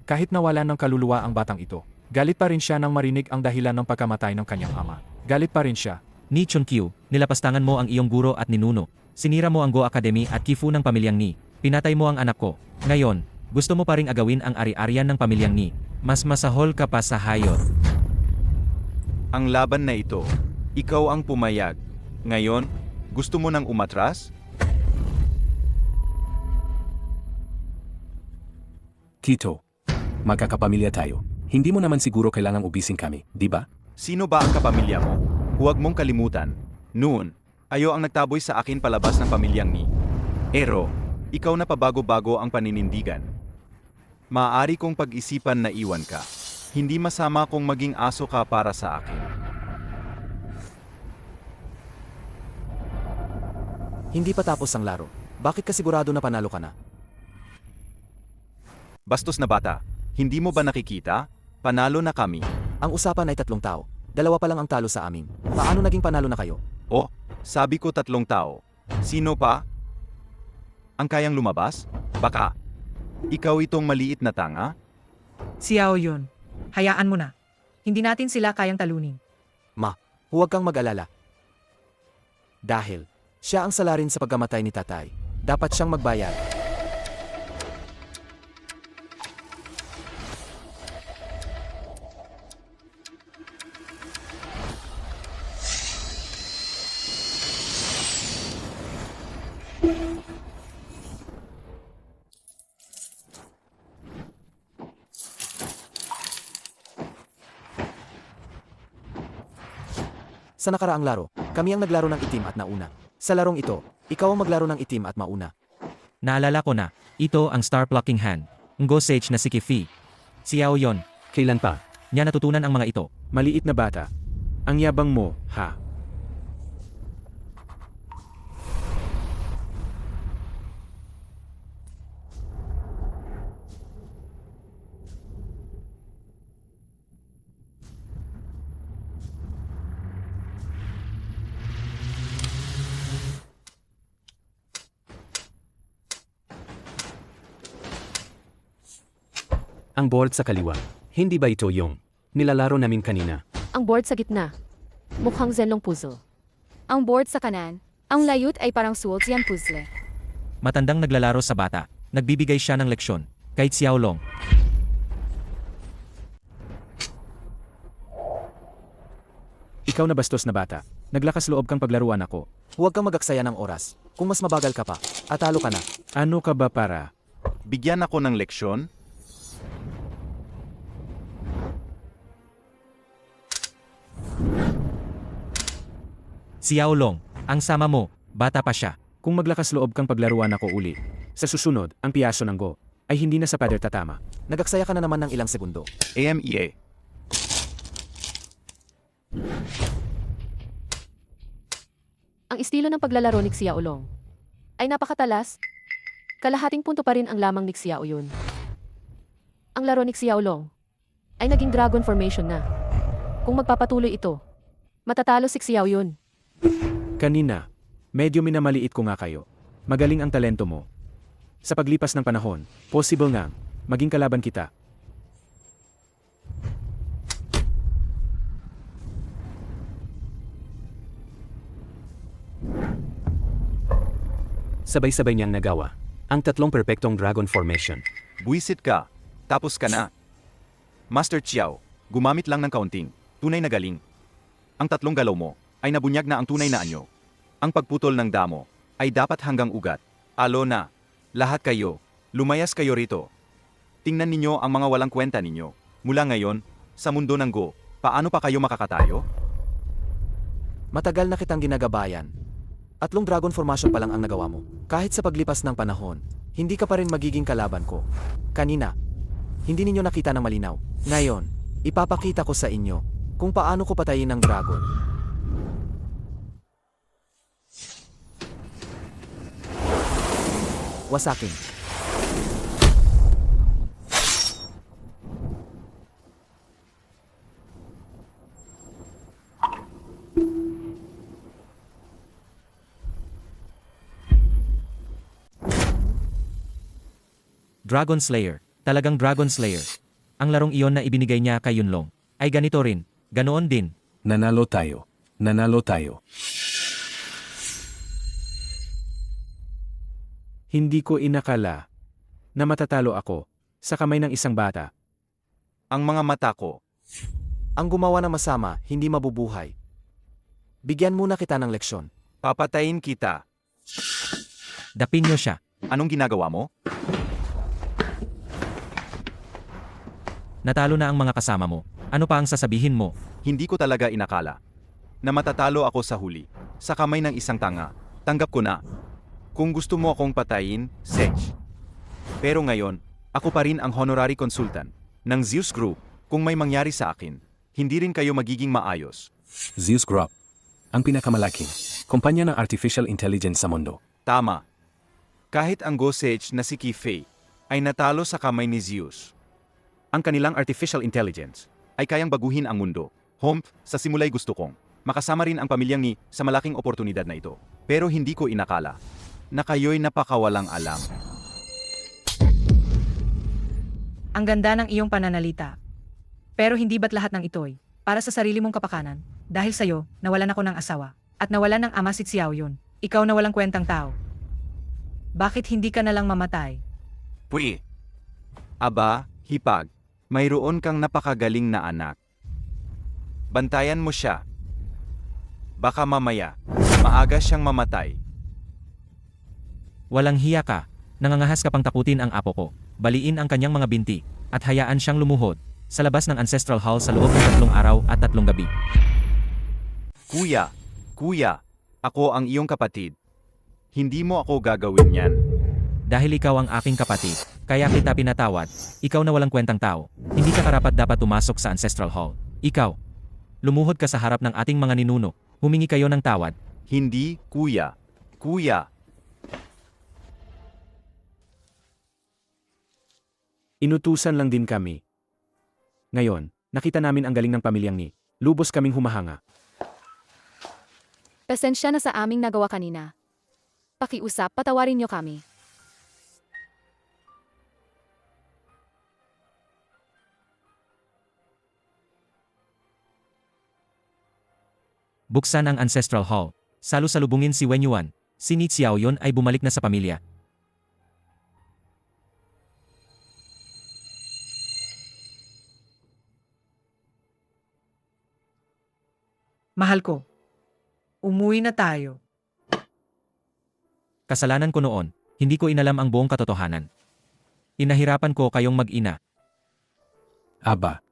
Kahit nawala ng kaluluwa ang batang ito, galit pa rin siya nang marinig ang dahilan ng pagkamatay ng kanyang ama. Galit pa rin siya. Ni Chunkyu, nilapastangan mo ang iyong guro at ninuno. Sinira mo ang Go Academy at Kifu ng pamilyang Ni. Pinatay mo ang anak ko. Ngayon, gusto mo pa ring agawin ang ari-arian ng pamilyang Ni. Mas masahol ka pa sa hayop. Ang laban na ito, ikaw ang pumayag. Ngayon, gusto mo nang umatras? Tito, magkakapamilya tayo. Hindi mo naman siguro kailangang ubisin kami, di ba? Sino ba ang kapamilya mo? Huwag mong kalimutan. Noon, ayo ang nagtaboy sa akin palabas ng pamilyang Ni. Pero, ikaw na pabago-bago ang paninindigan. Maaari kong pag-isipan na iwan ka. Hindi masama kung maging aso ka para sa akin. Hindi pa tapos ang laro. Bakit ka sigurado na panalo ka na? Bastos na bata, hindi mo ba nakikita? Panalo na kami. Ang usapan ay 3 tao. 2 pa lang ang talo sa amin. Paano naging panalo na kayo? Oh, sabi ko 3 tao. Sino pa? Ang kayang lumabas? Baka. Ikaw itong maliit na tanga? Xiao Yun, hayaan mo na. Hindi natin sila kayang talunin. Huwag kang mag-alala. Dahil, siya ang salarin sa pagkamatay ni tatay. Dapat siyang magbayad. Sa nakaraang laro, kami ang naglaro ng itim at nauna. Sa larong ito, ikaw ang maglaro ng itim at mauna. Naalala ko na, ito ang Star Plucking Hand. Ngo Sage na si Kifi. Xiao Yon, Kailan pa? niya natutunan ang mga ito. Maliit na bata. Ang yabang mo, ha? Ang board sa kaliwa. Hindi ba ito yung nilalaro namin kanina? Ang board sa gitna. Mukhang Zenlong puzzle. Ang board sa kanan, ang layut ay parang Suozian puzzle. Matandang naglalaro sa bata. Nagbibigay siya ng leksyon. Kay Xiao Long. Ikaw na bastos na bata. Naglakas loob kang paglaruan ako. Huwag kang magaksaya ng oras. Kung mas mabagal ka pa, atalo ka na. Ano ka ba para? Bigyan ako ng leksyon? Xiao Long, ang sama mo, bata pa siya. Kung maglakas loob kang paglaruan ako uli, sa susunod, ang piyaso ng Go ay hindi na sa pader tatama. Nagaksaya ka na naman ng ilang segundo. AMEA. Ang estilo ng paglalaro ni Xiao Long ay napakatalas. Kalahating punto pa rin ang lamang ni Xiao Yun. Ang laro ni Xiao Long ay naging dragon formation na. Kung magpapatuloy ito, matatalo si Xiao Yun. Kanina, medyo minamaliit ko nga kayo. Magaling ang talento mo. Sa paglipas ng panahon, possible nga, maging kalaban kita. Sabay-sabay niyang nagawa ang 3 perpektong dragon formation. Buisit ka. Tapos ka na. Master Chiao, gumamit lang ng kaunting. Tunay na galing. Ang 3 galaw mo ay nabunyag na ang tunay na anyo. Ang pagputol ng damo ay dapat hanggang ugat. Alo na. Lahat kayo. Lumayas kayo rito. Tingnan ninyo ang mga walang kwenta ninyo. Mula ngayon, sa mundo ng Go, paano pa kayo makakatayo? Matagal na kitang ginagabayan. 3 dragon formation pa lang ang nagawa mo. Kahit sa paglipas ng panahon, hindi ka pa rin magiging kalaban ko. Kanina, hindi ninyo nakita ng malinaw. Ngayon, ipapakita ko sa inyo kung paano ko patayin ng dragon. Wasakin. Dragon Slayer. Talagang Dragon Slayer. Ang larong iyon na ibinigay niya kay Yunlong ay ganito rin. Ganoon din. Nanalo tayo. Nanalo tayo. Hindi ko inakala na matatalo ako sa kamay ng isang bata. Ang mga mata ko. Ang gumawa ng masama, hindi mabubuhay. Bigyan muna kita ng leksyon. Papatayin kita. Dapin niyo siya. Anong ginagawa mo? Natalo na ang mga kasama mo. Ano pa ang sasabihin mo? Hindi ko talaga inakala na matatalo ako sa huli, sa kamay ng isang tanga. Tanggap ko na. Kung gusto mo akong patayin, Sage. Pero ngayon, ako pa rin ang honorary consultant ng Zeus Group. Kung may mangyari sa akin, hindi rin kayo magiging maayos. Zeus Group, ang pinakamalaking kumpanya ng artificial intelligence sa mundo. Tama. Kahit ang Go Sage na si Kifei ay natalo sa kamay ni Zeus. Ang kanilang artificial intelligence ay kayang baguhin ang mundo. Sa simula'y gusto kong makasama rin ang pamilyang ni sa malaking oportunidad na ito. Pero hindi ko inakala na kayo'y napakawalang alam. Ang ganda ng iyong pananalita. Pero hindi ba't lahat ng ito'y para sa sarili mong kapakanan? Dahil sa'yo, nawalan ako ng asawa. At nawalan ng ama si Xiao Yun. Ikaw na walang kwentang tao. Bakit hindi ka nalang mamatay? Pui. Aba, hipag, mayroon kang napakagaling na anak. Bantayan mo siya. Baka mamaya, maaga siyang mamatay. Walang hiya ka. Nangangahas ka pang takutin ang apo ko. Baliin ang kanyang mga binti at hayaan siyang lumuhod sa labas ng Ancestral Hall sa loob ng 3 araw at 3 gabi. Kuya, ako ang iyong kapatid. Hindi mo ako gagawin yan. Dahil ikaw ang aking kapatid, kaya kita pinatawad. Ikaw na walang kwentang tao. Hindi ka karapat dapat pumasok sa Ancestral Hall. Ikaw. Lumuhod ka sa harap ng ating mga ninuno. Humingi kayo ng tawad. Hindi, kuya. Kuya. Inutusan lang din kami. Ngayon, nakita namin ang galing ng pamilyang ni. Lubos kaming humahanga. Pasensya na sa aming nagawa kanina. Pakiusap, patawarin niyo kami. Buksan ang Ancestral Hall. Salu-salubungin si Wen Yuan. Si Ni Xiaoyun ay bumalik na sa pamilya. Mahal ko. Umuwi na tayo. Kasalanan ko noon, hindi ko inalam ang buong katotohanan. Inahirapan ko kayong mag-ina. Aba.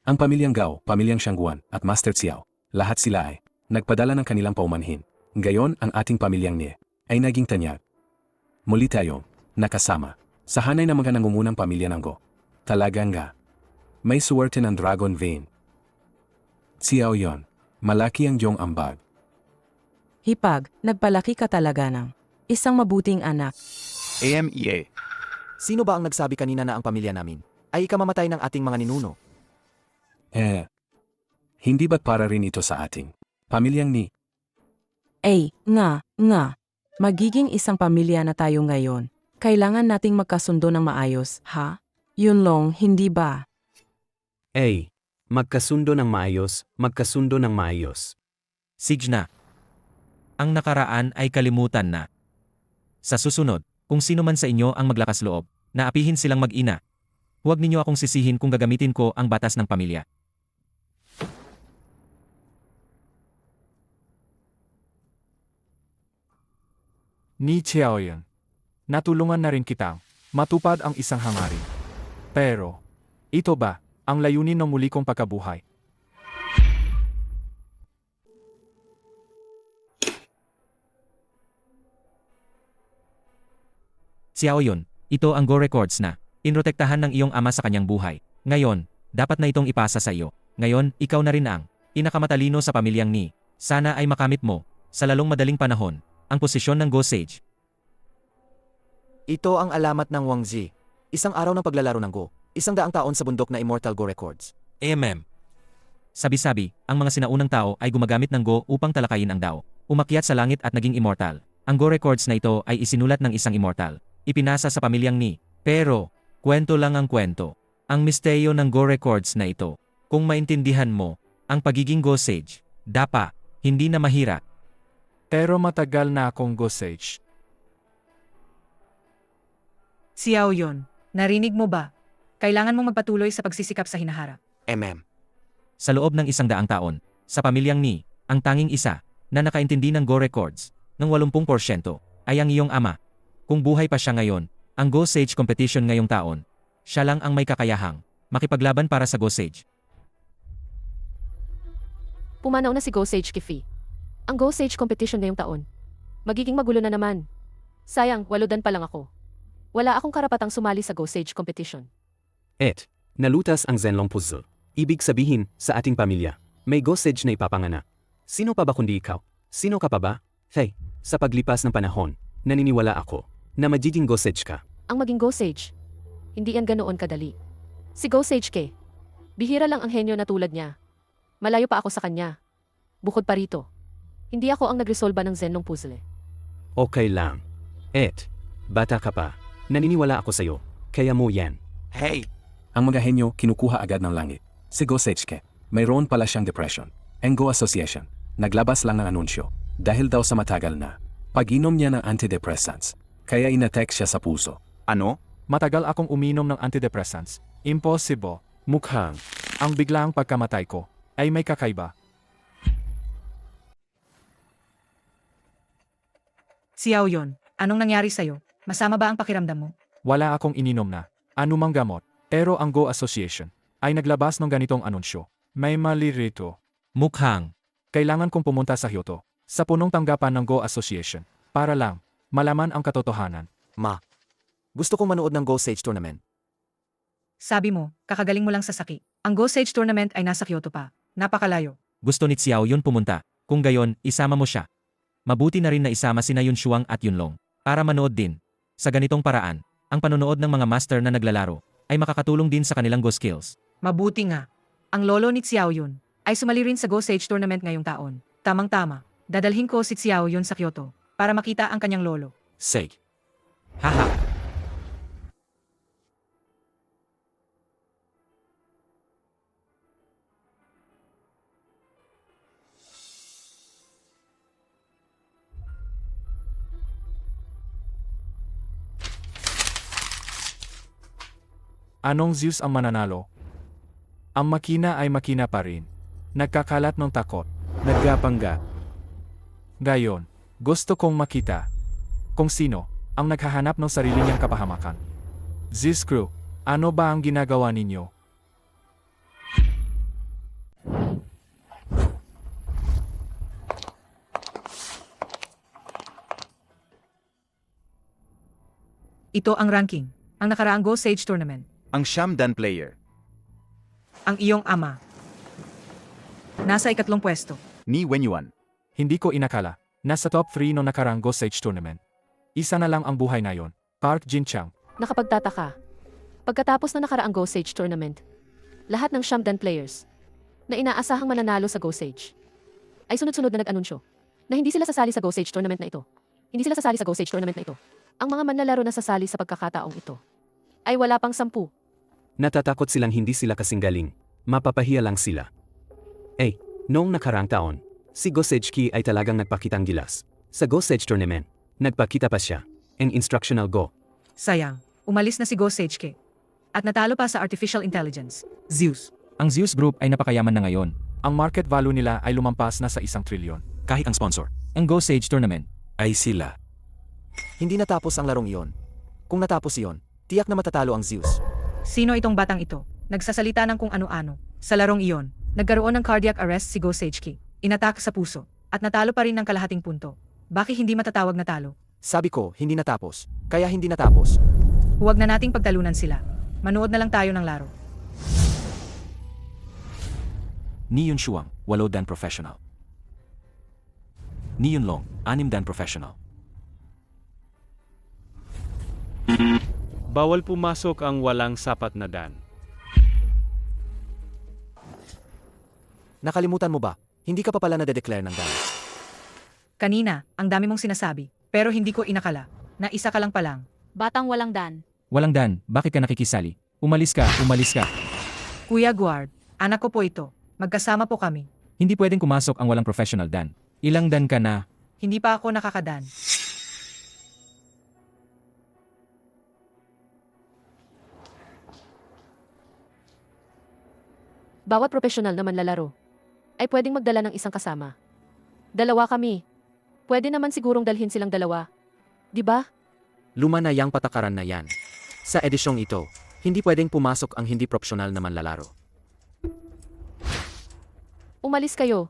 Ang pamilyang Gao, pamilyang Shangguan, at Master Xiao, lahat sila ay nagpadala ng kanilang paumanhin. Gayon ang ating pamilyang Ni ay naging tanyag. Muli tayo, nakasama, sa hanay ng mga nangungunang pamilya ng Go. Talagang nga. May suwerte ng Dragon Vein. Xiao Yun, malaki ang iyong ambag. Hipag, nagpalaki ka talaga ng isang mabuting anak. AMEA. Sino ba ang nagsabi kanina na ang pamilya namin ay ikamamatay ng ating mga ninuno? Hindi ba't para rin ito sa ating pamilyang Ni? Nga. Magiging isang pamilya na tayo ngayon. Kailangan nating magkasundo ng maayos, ha? Yun long, hindi ba? Magkasundo ng maayos. Sige na. Ang nakaraan ay kalimutan na. Sa susunod, kung sino man sa inyo ang maglakas loob, na apihin silang mag-ina. Huwag ninyo akong sisihin kung gagamitin ko ang batas ng pamilya. Ni Xiaoyan. Natulungan na rin kitang matupad ang isang hangarin. Pero, ito ba ang layunin ng muli kong pagkabuhay? Xiaoyun, ito ang Go Records na inrotektahan ng iyong ama sa kanyang buhay. Ngayon, dapat na itong ipasa sa iyo. Ngayon, ikaw na rin ang pinakamatalino sa pamilyang Ni. Sana ay makamit mo, sa lalong madaling panahon, ang posisyon ng Go Sage. Ito ang alamat ng Wang Zi. Isang araw ng paglalaro ng Go. 100 taon sa bundok na Immortal Go Records. Sabi-sabi, ang mga sinaunang tao ay gumagamit ng Go upang talakayin ang Dao. Umakyat sa langit at naging immortal. Ang Go Records na ito ay isinulat ng isang immortal. Ipinasa sa pamilyang Ni. Pero, kwento lang ang kwento. Ang misteryo ng Go Records na ito. Kung maintindihan mo, ang pagiging Go Sage, hindi na mahirap. Pero matagal na akong Go Sage. Xiao Yun, narinig mo ba? Kailangan mong magpatuloy sa pagsisikap sa hinaharap. Sa loob ng 100 taon, sa pamilyang Ni, ang tanging isa na nakaintindi ng Go Records ng 80% ay ang iyong ama. Kung buhay pa siya ngayon, ang Go Sage competition ngayong taon, siya lang ang may kakayahang makipaglaban para sa Go Sage. Pumanaw na si Go Sage Kifi. Ang Go Sage competition ngayong taon. Magiging magulo na naman. Sayang, 8 dan pa lang ako. Wala akong karapatang sumali sa Go Sage competition. Nalutas ang Zenlong Puzzle. Ibig sabihin, sa ating pamilya, may Go Sage na ipapanganak. Sino pa ba kundi ikaw? Sino ka pa ba? Sa paglipas ng panahon, naniniwala ako na magiging Go Sage ka. ang maging Go Sage. Hindi yan ganoon kadali. Si Go Sage Ke. Bihira lang ang henyo na tulad niya. Malayo pa ako sa kanya. Bukod pa rito. Hindi ako ang nagresolba ng Zenlong puzzle. Okay lang. Bata ka pa. Naniniwala ako sa'yo. Kaya mo yan. Hey! Ang mga henyo kinukuha agad ng langit. Si Go Sage, mayroon pala siyang depression. Ang Go Association, naglabas lang ng anunsyo. Dahil daw sa matagal na pag-inom niya ng antidepressants. Kaya inatek siya sa puso. Ano? Matagal akong uminom ng antidepressants. Impossible. Mukhang Ang biglaang pagkamatay ko ay may kakaiba. Xiao Yun, anong nangyari sa'yo? Masama ba ang pakiramdam mo? Wala akong ininom na anumang gamot. Pero ang Go Association ay naglabas ng ganitong anunsyo. May mali rito. Mukhang. Kailangan kong pumunta sa Kyoto, sa punong tanggapan ng Go Association, para lang malaman ang katotohanan. Ma, gusto kong manood ng Go Sage Tournament. Sabi mo, kakagaling mo lang sa saki. Ang Go Sage Tournament ay nasa Kyoto pa. Napakalayo. Gusto ni Xiao Yun pumunta. Kung gayon, isama mo siya. Mabuti na rin na isama sina Yun Shuang at Yun Long. Para manood din. Sa ganitong paraan, ang panonood ng mga master na naglalaro ay makakatulong din sa kanilang Go skills. Mabuti nga. Ang lolo ni Xiao Yun ay sumali rin sa Go Sage Tournament ngayong taon. Tamang-tama. Dadalhin ko si Xiao Yun sa Kyoto para makita ang kanyang lolo. Sige. Haha. Anong Zeus ang mananalo? Ang makina ay makina pa rin. Nagkakalat ng takot. Nagkapangga. Gayon, gusto kong makita kung sino ang naghahanap ng sarili niyang kapahamakan. Zeus Crew, ano ba ang ginagawa ninyo? Ito ang ranking. Ang nakaraang Go Sage Tournament. Ang Shamdan player. Ang iyong ama. Nasa 2 pwesto. Ni Wenyuan. Hindi ko inakala. Nasa top 3 no nakaraang Go Sage Tournament. Isa na lang ang buhay na yon. Park Jin-chang. Nakapagtataka. Pagkatapos na nakaraang Go Sage Tournament, lahat ng Shamdan players na inaasahang mananalo sa Go Sage ay sunod-sunod na nag-anunsyo na hindi sila sasali sa Go Sage Tournament na ito. Hindi sila sasali sa Go Sage Tournament na ito. Ang mga manlalaro na sasali sa pagkakataong ito ay wala pang 10. Natatakot silang hindi sila kasing galing. Mapapahiya lang sila. Noong nakarang taon, si Go Sage Ki ay talagang nagpakitang gilas. Sa Go Sage Tournament, nagpakita pa siya. Ang instructional Go. Sayang, umalis na si Go Sage Ke. At natalo pa sa Artificial Intelligence. Zeus. Ang Zeus Group ay napakayaman na ngayon. Ang market value nila ay lumampas na sa 1 trilyon. Kahit ang sponsor. Ang Go Sage Tournament. Ay sila. Hindi natapos ang larong iyon. Kung natapos iyon, tiyak na matatalo ang Zeus. Sino itong batang ito? Nagsasalita ng kung ano-ano. Sa larong iyon, nagkaroon ng cardiac arrest si Go Sage Ki. Inatak sa puso. At natalo pa rin ng kalahating punto. Bakit hindi matatawag na talo? Sabi ko, hindi natapos. Kaya hindi natapos. Huwag na nating pagtalunan sila. Manood na lang tayo ng laro. Ni Yun Shuang, 8 dan professional. Ni Yun Long, 6 dan professional. Bawal pumasok ang walang sapat na dan. Nakalimutan mo ba? Hindi ka pa pala nade-declare ng dan. Kanina, ang dami mong sinasabi. Pero hindi ko inakala na isa ka lang palang. Batang walang dan. Walang dan, bakit ka nakikisali? Umalis ka, umalis ka. Kuya Guard, anak ko po ito. Magkasama po kami. Hindi pwedeng pumasok ang walang professional dan. Ilang dan ka na? Hindi pa ako nakakadan. Bawat profesional na manlalaro ay pwedeng magdala ng isang kasama. 2 kami. Pwede naman sigurong dalhin silang 2. Di ba? Luma na yang patakaran na yan. Sa edisyong ito, hindi pwedeng pumasok ang hindi profesional na manlalaro. Umalis kayo.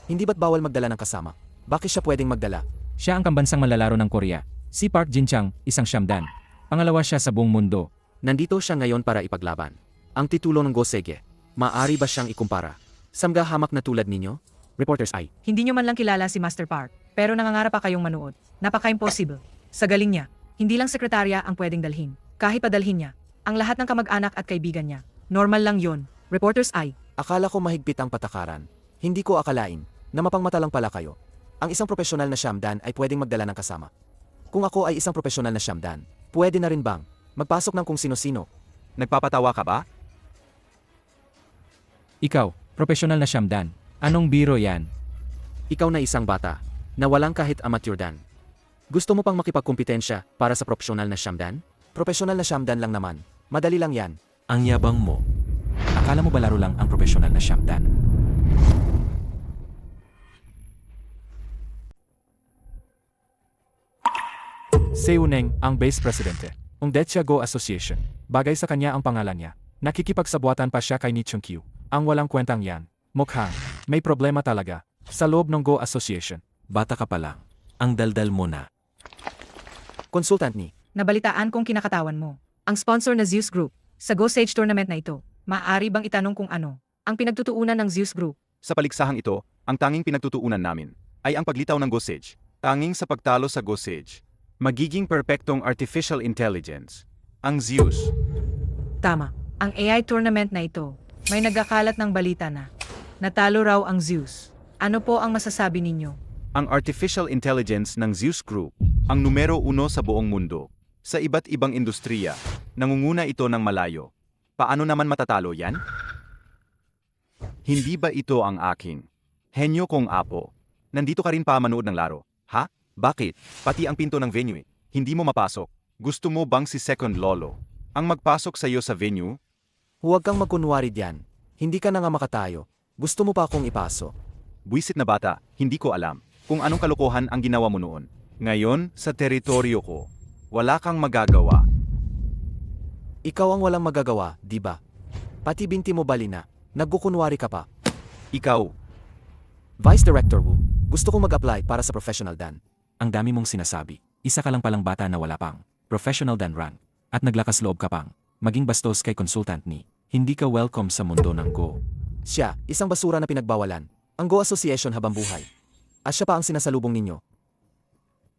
Hindi ba't bawal magdala ng kasama? Bakit siya pwedeng magdala? Siya ang pambansang manlalaro ng Korea. Si Park Jin-chang, isang Shamdan. Pangalawa siya sa buong mundo. Nandito siya ngayon para ipaglaban. Ang titulo ng Go Sage, maaari ba siyang ikumpara? Samga hamak na tulad ninyo? Reporters ay. Hindi nyo man lang kilala si Master Park. Pero nangangarap pa kayong manood. Napaka-impossible. Sa galing niya, hindi lang sekretarya ang pwedeng dalhin. Kahit padalhin niya, ang lahat ng kamag-anak at kaibigan niya. Normal lang yon. Reporter's eye. Akala ko mahigpit ang patakaran. Hindi ko akalain na mapangmata lang pala kayo. Ang isang profesional na siyamdan ay pwedeng magdala ng kasama. Kung ako ay isang profesional na siyamdan, pwede na rin bang magpasok ng kung sino-sino? Nagpapatawa ka ba? Ikaw, profesional na siyamdan. Anong biro yan? Ikaw na isang bata na walang kahit amateur dan. Gusto mo pang makipagkumpetensya para sa profesional na siyamdan? Profesional na siyamdan lang naman. Madali lang yan. Ang yabang mo. Akala mo ba laro lang ang profesional na siyamdan? Seuneng, ang base presidente. Ang Detsia Go Association. Bagay sa kanya ang pangalan niya. Nakikipagsabuatan pa siya kay Ni Chung-kyu. Ang walang kwentang yan. Mukhang, may problema talaga. Sa loob ng Go Association. Bata ka pa lang. Ang daldal mo na. Consultant ni. Nabalitaan kong kinakatawan mo. Ang sponsor na Zeus Group. Sa Go Sage tournament na ito, maaari bang itanong kung ano ang pinagtutuunan ng Zeus Group? Sa paliksahang ito, ang tanging pinagtutuunan namin ay ang paglitaw ng GoSage. Tanging sa pagtalo sa GoSage, magiging perpektong artificial intelligence, ang Zeus. Tama. Ang AI tournament na ito, may nagkakalat ng balita na natalo raw ang Zeus. Ano po ang masasabi ninyo? Ang artificial intelligence ng Zeus Group, ang numero 1 sa buong mundo. Sa iba't ibang industriya, nangunguna ito ng malayo. Paano naman matatalo yan? Hindi ba ito ang aking henyo kong apo? Nandito ka rin pa manood ng laro. Ha? Bakit? Pati ang pinto ng venue, hindi mo mapasok. Gusto mo bang si Second Lolo ang magpasok sa iyo sa venue? Huwag kang magkunwari diyan. Hindi ka na nga makatayo. Gusto mo pa akong ipasok. Buisit na bata, hindi ko alam kung anong kalokohan ang ginawa mo noon. Ngayon, sa teritoryo ko, wala kang magagawa. Ikaw ang walang magagawa, di ba? Pati binti mo balina. Nagkukunwari ka pa. Ikaw, Vice Director Wu, gusto kong mag-apply para sa professional dan. Ang dami mong sinasabi. Isa ka lang palang bata na wala pang professional dan rank. At naglakas loob ka pang maging bastos kay consultant ni. Hindi ka welcome sa mundo ng Go. Siya, isang basura na pinagbawalan. Ang Go Association habang buhay. At siya pa ang sinasalubong ninyo.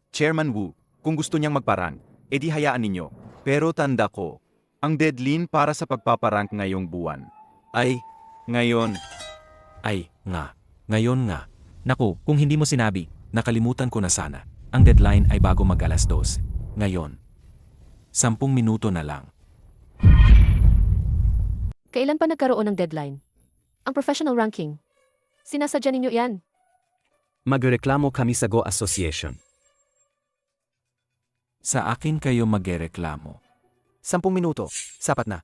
Chairman Wu, kung gusto niyang magparang, edi hayaan ninyo. Pero tanda ko, ang deadline para sa pagpaparank ngayong buwan ay ngayon. Ay, nga. Ngayon nga. Naku, kung hindi mo sinabi, nakalimutan ko na sana. Ang deadline ay bago mag 2:00. Ngayon. 10 minuto na lang. Kailan pa nagkaroon ng deadline? Ang professional ranking. Sinasadya ninyo yan. Magreklamo kami sa Go Association. Sa akin kayo magreklamo. 10 minuto. Sapat na.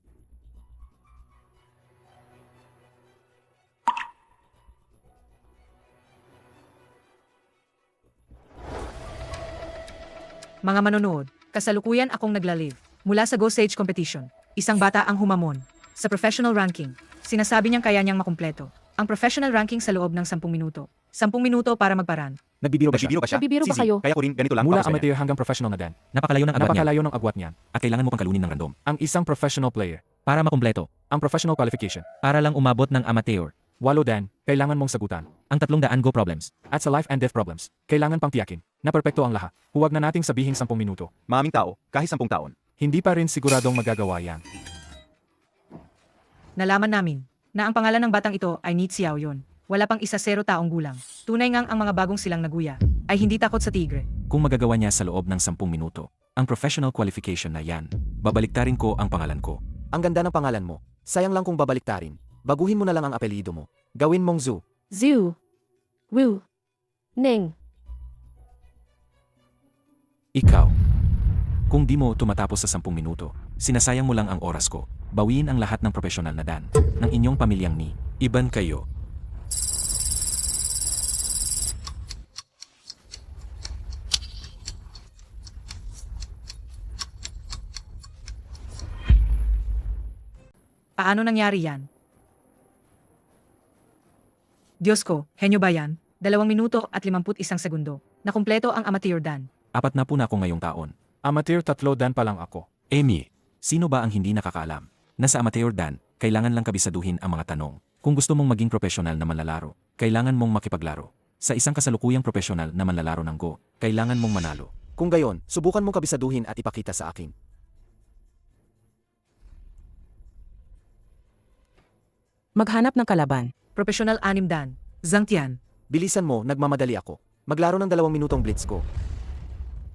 Mga manonood, kasalukuyan akong naglalive mula sa Go Sage competition. Isang bata ang humamon. Sa professional ranking, sinasabi niyang kaya niyang makumpleto ang professional ranking sa loob ng 10 minuto. 10 minuto para magparan. Nagbibiro ba siya? Nagbibiro ba Sisi, kayo? Kaya ko rin ganito lang. Mula para sa kanya. amateur hanggang professional na dan. Napakalayo ng agwat niya. Napakalayo ng agwat niyan. At kailangan mo pang kalunin ng random. Ang isang professional player. Para makumpleto. Ang professional qualification. Para lang umabot ng amateur. 8 dan, kailangan mong sagutan. Ang 300 Go problems. At sa life and death problems, kailangan pang tiyakin na perpekto ang lahat. Huwag na nating sabihin 10 minuto. Maaming tao, kahit 10 taon. Hindi pa rin siguradong magagawa yan. Nalaman namin na ang pangalan ng batang ito ay Ni Xiao Yun. Wala pang 10 taong gulang. Tunay ngang ang mga bagong silang naguya ay hindi takot sa tigre. Kung magagawa niya sa loob ng 10 minuto, ang professional qualification na yan, babaliktarin ko ang pangalan ko. Ang ganda ng pangalan mo. Sayang lang kung babaliktarin. Baguhin mo na lang ang apelyido mo. Gawin mong Zhu. Zhu. Wu. Ning. Ikaw. Kung di mo tumatapos sa 10 minuto, sinasayang mo lang ang oras ko. Bawiin ang lahat ng profesional na dan ng inyong pamilyang ni. Iban kayo. Paano nangyari yan? Diyos ko, henyo ba yan? 2 minuto at 51 segundo. Nakumpleto ang amateur dan. 4 na po na ako ngayong taon. Amateur 3 dan pa lang ako. Amy, sino ba ang hindi nakakaalam? Nasa amateur dan, kailangan lang kabisaduhin ang mga tanong. Kung gusto mong maging profesional na manlalaro, kailangan mong makipaglaro. Sa isang kasalukuyang profesional na manlalaro ng Go, kailangan mong manalo. Kung gayon, subukan mong kabisaduhin at ipakita sa akin. Maghanap ng kalaban. Professional 6 dan. Zhang Tian. Bilisan mo, nagmamadali ako. Maglaro ng 2 minutong blitz ko.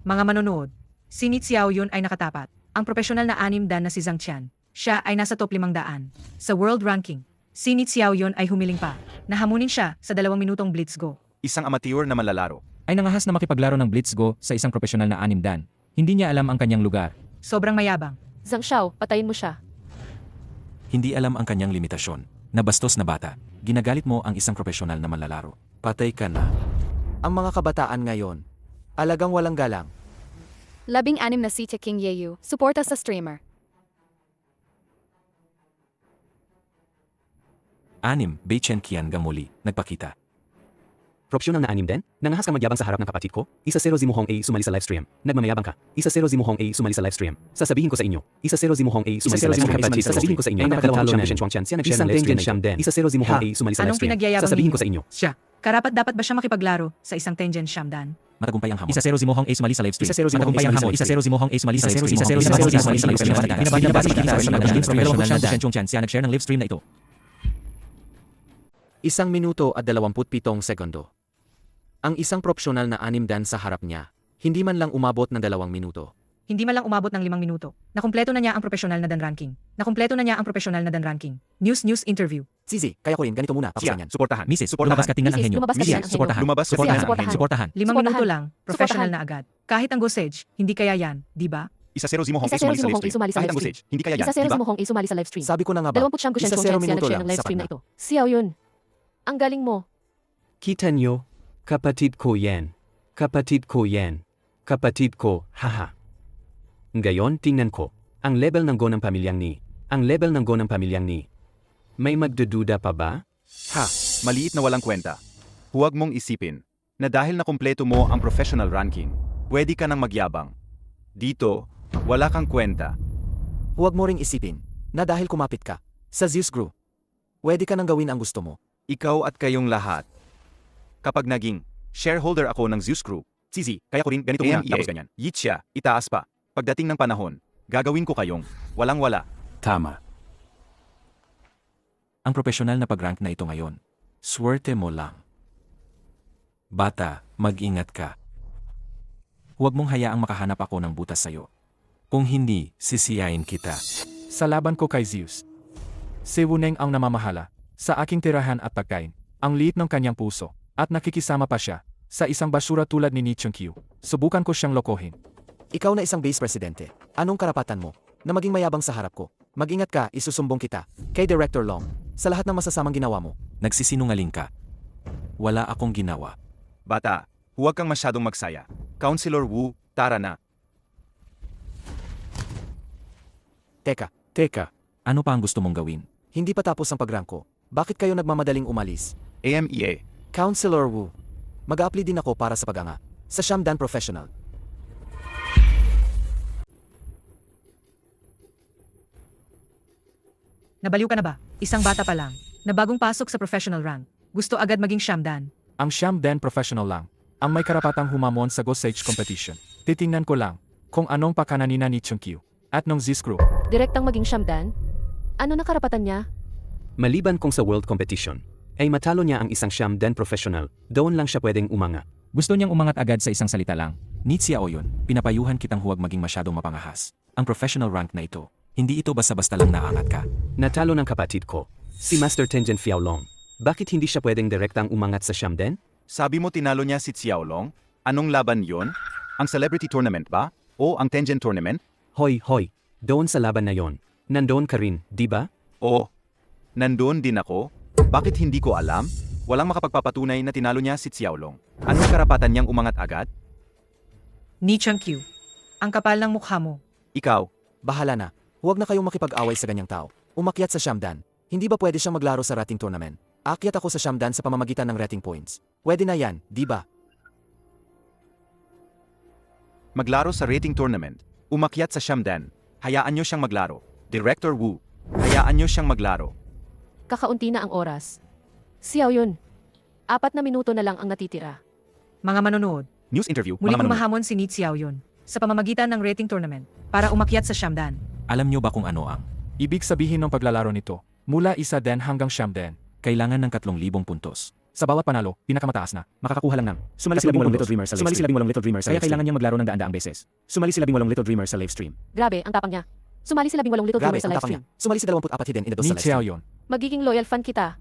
Mga manonood, si Ni Xiaoyun ay nakatapat. Ang profesional na 6 dan na si Zhang Tian. Siya ay nasa top 500. Sa world ranking, si Ni Xiaoyun ay humiling pa. Nahamunin siya sa 2 minutong blitz go. Isang amateur na manlalaro. Ay nangahas na makipaglaro ng Blitz Go sa isang profesional na 6 dan. Hindi niya alam ang kanyang lugar. Sobrang mayabang. Zhang Xiao, patayin mo siya. Hindi alam ang kanyang limitasyon. Nabastos na bata. Ginagalit mo ang isang profesional na manlalaro. Patay ka na. Ang mga kabataan ngayon, alagang walang galang. 16 na si King Yeyu, suporta sa streamer. 6, Bei Chen Qian Gamuli, nagpakita. Profesional na 6 din? Nangahas ka magyabang sa harap ng kapatid ko? 1-0 Zimuhong A sumali sa livestream. Nagmamayabang ka. 1-0 Zimuhong A sumali sa livestream. Sasabihin ko sa inyo. 1-0 Zimuhong A sumali sa livestream. Kapatid, sasabihin ko sa inyo. Ay nakatalo na. Isang Tengen Sham din. 1-0 Zimuhong A sumali sa Anong livestream. pinagyayabang Sasabihin ninyo? ko sa inyo. Siya. Karapat dapat ba siya makipaglaro sa isang Tengen Shamdan? Matagumpay ang hamon. 1-0 Zimuhong A sumali sa livestream. 1-0 Zimuhong A Matagumpay ang sumali sa hamon. 1-0 Zimuhong A sumali sa livestream. 1-0 Zimuhong A sumali sa livestream. Binabasa kita sa naging professional na Shen Chongchan siya nag-share ng livestream na ito. 1 minuto at 27 segundo. Ang isang profesional na 6 dan sa harap niya, hindi man lang umabot ng 2 minuto. Hindi man lang umabot ng 5 minuto. Nakumpleto na niya ang profesional na dan ranking. Nakumpleto na niya ang profesional na dan ranking. News interview. Zizi, kaya ko rin, ganito muna, Siya, tapos ganyan. suportahan. Mrs. Suportahan. Lumabas ka tingnan ang Mrs. henyo. lumabas ka tingnan ang henyo. Suportahan. Lumabas ka Suportahan. tingnan ang henyo. Suportahan. 5 minuto lang, professional Suportahan. na agad. Kahit ang Gosage, hindi kaya yan, di ba? 1-0 Zimuhong A 1-0 sumali sa Zimuhong A livestream. sumali sa Kahit ang livestream. usage, hindi kaya yan, 1-0 di ba? Zimuhong A sumali sa livestream. Sabi ko na nga ba, 20 siyang 1-0 Chongchan siya minuto nag-share lang, ng sapat livestream na. na ito. Xiao yun. Ang galing mo. Kita nyo? Kapatid ko yan. Kapatid ko yan. Kapatid ko, haha. Ngayon tingnan ko. Ang level ng go ng pamilyang ni. Ang level ng go ng pamilyang ni. May magdududa pa ba? Ha, maliit na walang kwenta. Huwag mong isipin na dahil nakumpleto mo ang professional ranking, pwede ka nang magyabang. Dito, wala kang kwenta. Huwag mo ring isipin, na dahil kumapit ka, sa Zeus Group, pwede ka nang gawin ang gusto mo. Ikaw at kayong lahat. Kapag naging shareholder ako ng Zeus Group, Zizi, kaya ko rin ganito muna, tapos ganyan. Yitsya, itaas pa. Pagdating ng panahon, gagawin ko kayong walang-wala. Tama. Ang profesional na pag-rank na ito ngayon. Swerte mo lang. Bata, mag-ingat ka. Huwag mong hayaang makahanap ako ng butas sa'yo. Kung hindi, sisiyain kita. Sa laban ko kay Zeus, si Wuneng ang namamahala sa aking tirahan at pagkain, ang liit ng kanyang puso, at nakikisama pa siya sa isang basura tulad ni Ni Chongqiu. Subukan ko siyang lokohin. Ikaw na isang vice presidente, anong karapatan mo na maging mayabang sa harap ko? Mag-ingat ka, isusumbong kita kay Director Long sa lahat ng masasamang ginawa mo. Nagsisinungaling ka. Wala akong ginawa. Bata, huwag kang masyadong magsaya. Counselor Wu, tara na. Teka, Ano pa ang gusto mong gawin? hindi pa tapos ang pag-rank ko. Bakit kayo nagmamadaling umalis? AMEA. Counselor Wu, mag-a-apply din ako para sa pag-anga sa Shamdan Professional. Nabaliw ka na ba? Isang bata pa lang, na bagong pasok sa professional rank. Gusto agad maging Shamdan. Ang Shamdan professional lang, ang may karapatang humamon sa Gosage competition. Titingnan ko lang kung anong pakananina ni Chongqiu at ng Zeus Group. Direktang maging Shamdan? Ano na karapatan niya? Maliban kung sa world competition, ay matalo niya ang isang Sham den professional, doon lang siya pwedeng umanga. Gusto niyang umangat agad sa isang salita lang. Ni Xiaoyun, pinapayuhan kitang huwag maging masyadong mapangahas. Ang professional rank na ito, hindi ito basta-basta lang naangat ka. Natalo ng kapatid ko, si Master Tengen Fiaolong. Bakit hindi siya pwedeng direktang umangat sa Sham den? Sabi mo tinalo niya si Xiaolong? Anong laban yon? Ang celebrity tournament ba? O ang Tengen tournament? Hoy, doon sa laban na yon. Nandoon ka rin, di ba? O, nandoon din ako? Bakit hindi ko alam? Walang makapagpapatunay na tinalo niya si Xiaolong. Anong karapatan niyang umangat agad? Ni Chongqiu. Ang kapal ng mukha mo. Ikaw, Bahala na, huwag na kayong makipag-away sa ganyang tao. Umakyat sa Shamdan. Hindi ba pwede siyang maglaro sa rating tournament? Akyat ako sa Shamdan sa pamamagitan ng rating points. Pwede na yan, di ba? maglaro sa rating tournament. Umakyat sa Shamdan. Hayaan niyo siyang maglaro. Director Wu, hayaan niyo siyang maglaro. Kakaunti na ang oras. Xiao yun. 4 na minuto na lang ang natitira. Mga manonood, News interview, Muling mga manunod. humahamon si Ni Xiaoyun sa pamamagitan ng rating tournament para umakyat sa Siyamdan. Alam nyo ba kung ano ang Ibig sabihin ng paglalaro nito, mula 1 hanggang 9. kailangan ng 3,000 puntos? Sa bawat panalo, pinakamataas na. Makakakuha lang ng Sumali si 18 Little Dreamers sa live stream. Sumali si 18 Little Dreamers sa Kaya kailangan niyang maglaro ng daan-daang beses. Sumali si 18 Little Dreamers sa live stream. Grabe, ang tapang niya. Sumali si 18 Little Grabe, Dreamers sa ang live tapang stream. niya. Sumali si 24 hidden in the dos Ni sa live stream. Xiaoyun. Magiging loyal fan kita.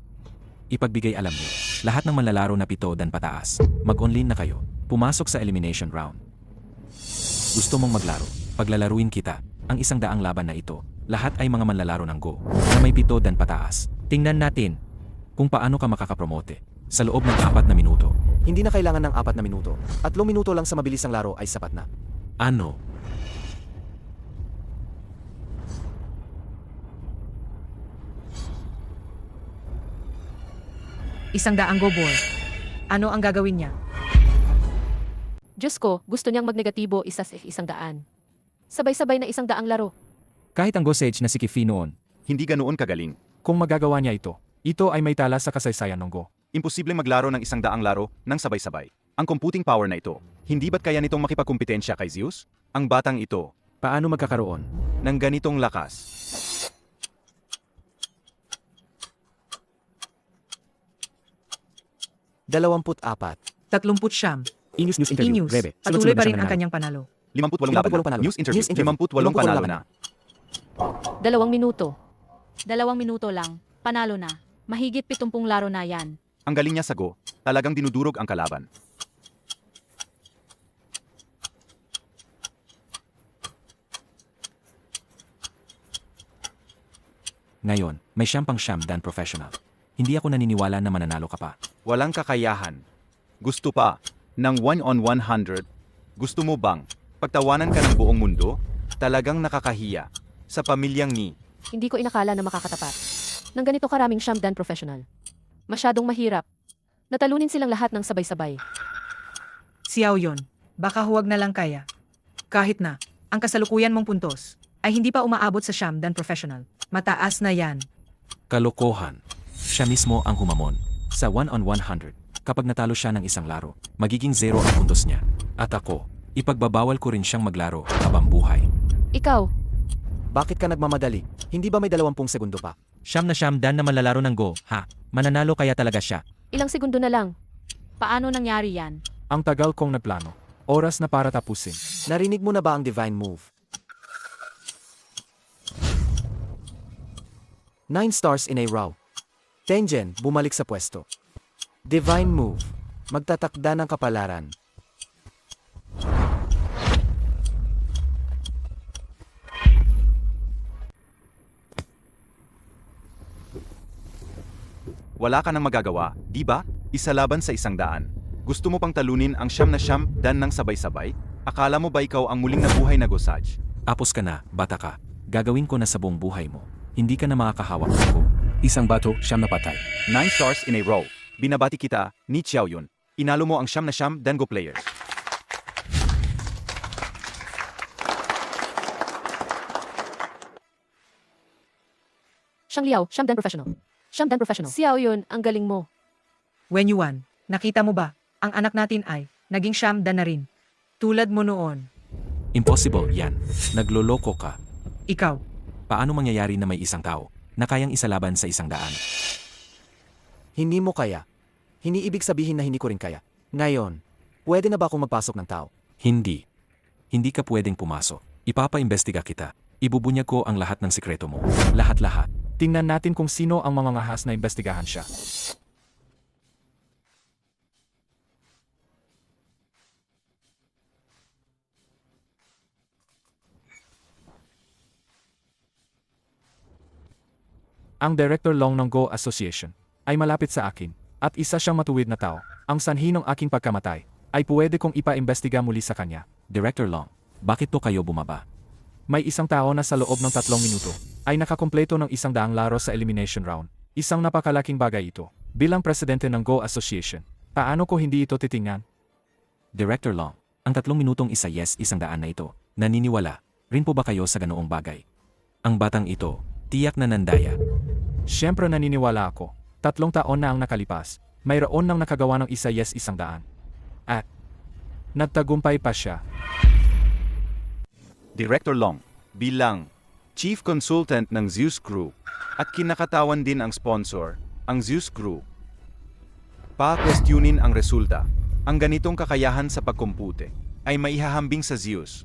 Ipagbigay alam nyo, lahat ng manlalaro na 7 dan pataas, mag-online na kayo, pumasok sa elimination round. Gusto mong maglaro, paglalaruin kita, ang 100 laban na ito, lahat ay mga manlalaro ng Go, na may 7 dan pataas. Tingnan natin kung paano ka makakapromote sa loob ng 4 na minuto. Hindi na kailangan ng 4 na minuto. 3 minuto lang sa mabilisang laro ay sapat na. Ano? Isang daang go ball. Ano ang gagawin niya? Diyos ko, gusto niyang magnegatibo isa sa 100. Sabay-sabay na 100 laro. Kahit ang Go Sage na si Kifi noon, Hindi ganoon kagaling. Kung magagawa niya ito ay may tala sa kasaysayan ng Go. Imposibleng maglaro ng 100 laro ng sabay-sabay. Ang computing power na ito, hindi ba't kaya nitong makipagkumpetensya kay Zeus? Ang batang ito, Paano magkakaroon? ng ganitong lakas. Dalawamput apat. 30 News interview. Inews, Rebe. patuloy pa rin ang nanalo. kanyang panalo. 58 laban 58 na. panalo. News interview. News interview. 58 panalo 58 na. 2 minuto. 2 minuto lang, panalo na. Mahigit 70 laro na yan. Ang galing niya sa Go, talagang dinudurog ang kalaban. ngayon, may siyam pang siyam dan professional. Hindi ako naniniwala na mananalo ka pa. Walang kakayahan. Gusto pa ng 1-on-100? Gusto mo bang pagtawanan ka ng buong mundo? Talagang nakakahiya. Sa pamilyang ni, Hindi ko inakala na makakatapat. Nang ganito karaming Shamdan professional. Masyadong mahirap. Natalunin silang lahat ng sabay-sabay. Xiaoyun, baka huwag na lang kaya. Kahit na, ang kasalukuyan mong puntos ay hindi pa umaabot sa Shamdan Professional. Mataas na yan. Kalokohan. Siya mismo ang humamon. Sa 1-on-100, kapag natalo siya ng isang laro, magiging 0 ang puntos niya. At ako, ipagbabawal ko rin siyang maglaro habang buhay. Ikaw, Bakit ka nagmamadali? Hindi ba may 20 segundo pa? Siyam dan na manlalaro ng Go, ha? Mananalo kaya talaga siya. ilang segundo na lang. Paano nangyari yan? Ang tagal kong nagplano. Oras na para tapusin. Narinig mo na ba ang divine move? 9 stars in a row. Tengen, bumalik sa pwesto. Divine move. Magtatakda ng kapalaran. wala ka nang magagawa, di ba? Isa laban sa 100. Gusto mo pang talunin ang siyam dan ng sabay-sabay? Akala mo ba ikaw ang muling nabuhay na Gosaj? Apos ka na, bata ka. Gagawin ko na sa buong buhay mo. Hindi ka na makakahawak ng Go. Isang bato, siyam na patay. 9 stars in a row. Binabati kita, Ni Xiaoyun. Inalo mo ang siyam dan Go players. Siyang Liao, Shamdan professional. Shamdan professional. Xiao yun, ang galing mo. Wen Yuan, nakita mo ba? Ang anak natin ay naging Shamdan na rin. Tulad mo noon. Impossible yan. Nagloloko ka. Ikaw, Paano mangyayari na may isang tao na kayang isalaban sa 100? Hindi mo kaya. Hindi ibig sabihin na hindi ko rin kaya. Ngayon, pwede na ba akong magpasok ng tao? Hindi. Hindi ka pwedeng pumasok. Ipapaimbestiga kita. Ibubunyag ko ang lahat ng sikreto mo. Lahat-lahat. Tingnan natin kung sino ang mangangahas na imbestigahan siya. Ang Director Long ng Go Association ay malapit sa akin at isa siyang matuwid na tao. Ang sanhi ng aking pagkamatay ay pwede kong ipaimbestiga muli sa kanya. Director Long, bakit to kayo bumaba? May isang tao na sa loob ng 3 minuto ay nakakumpleto ng 100 laro sa elimination round. Isang napakalaking bagay ito. Bilang presidente ng Go Association, paano ko hindi ito titingnan? Director Long, ang 3 minutong isa yes 100 na ito. Naniniwala rin po ba kayo sa ganoong bagay? Ang batang ito, tiyak na nandaya. Siyempre naniniwala ako. 3 taon na ang nakalipas. Mayroon nang nakagawa ng isa yes 100. At nagtagumpay pa siya. Director Long, bilang Chief Consultant ng Zeus Crew at kinakatawan din ang sponsor, ang Zeus Crew. Pa-questionin ang resulta. Ang ganitong kakayahan sa pagkumpute ay maihahambing sa Zeus.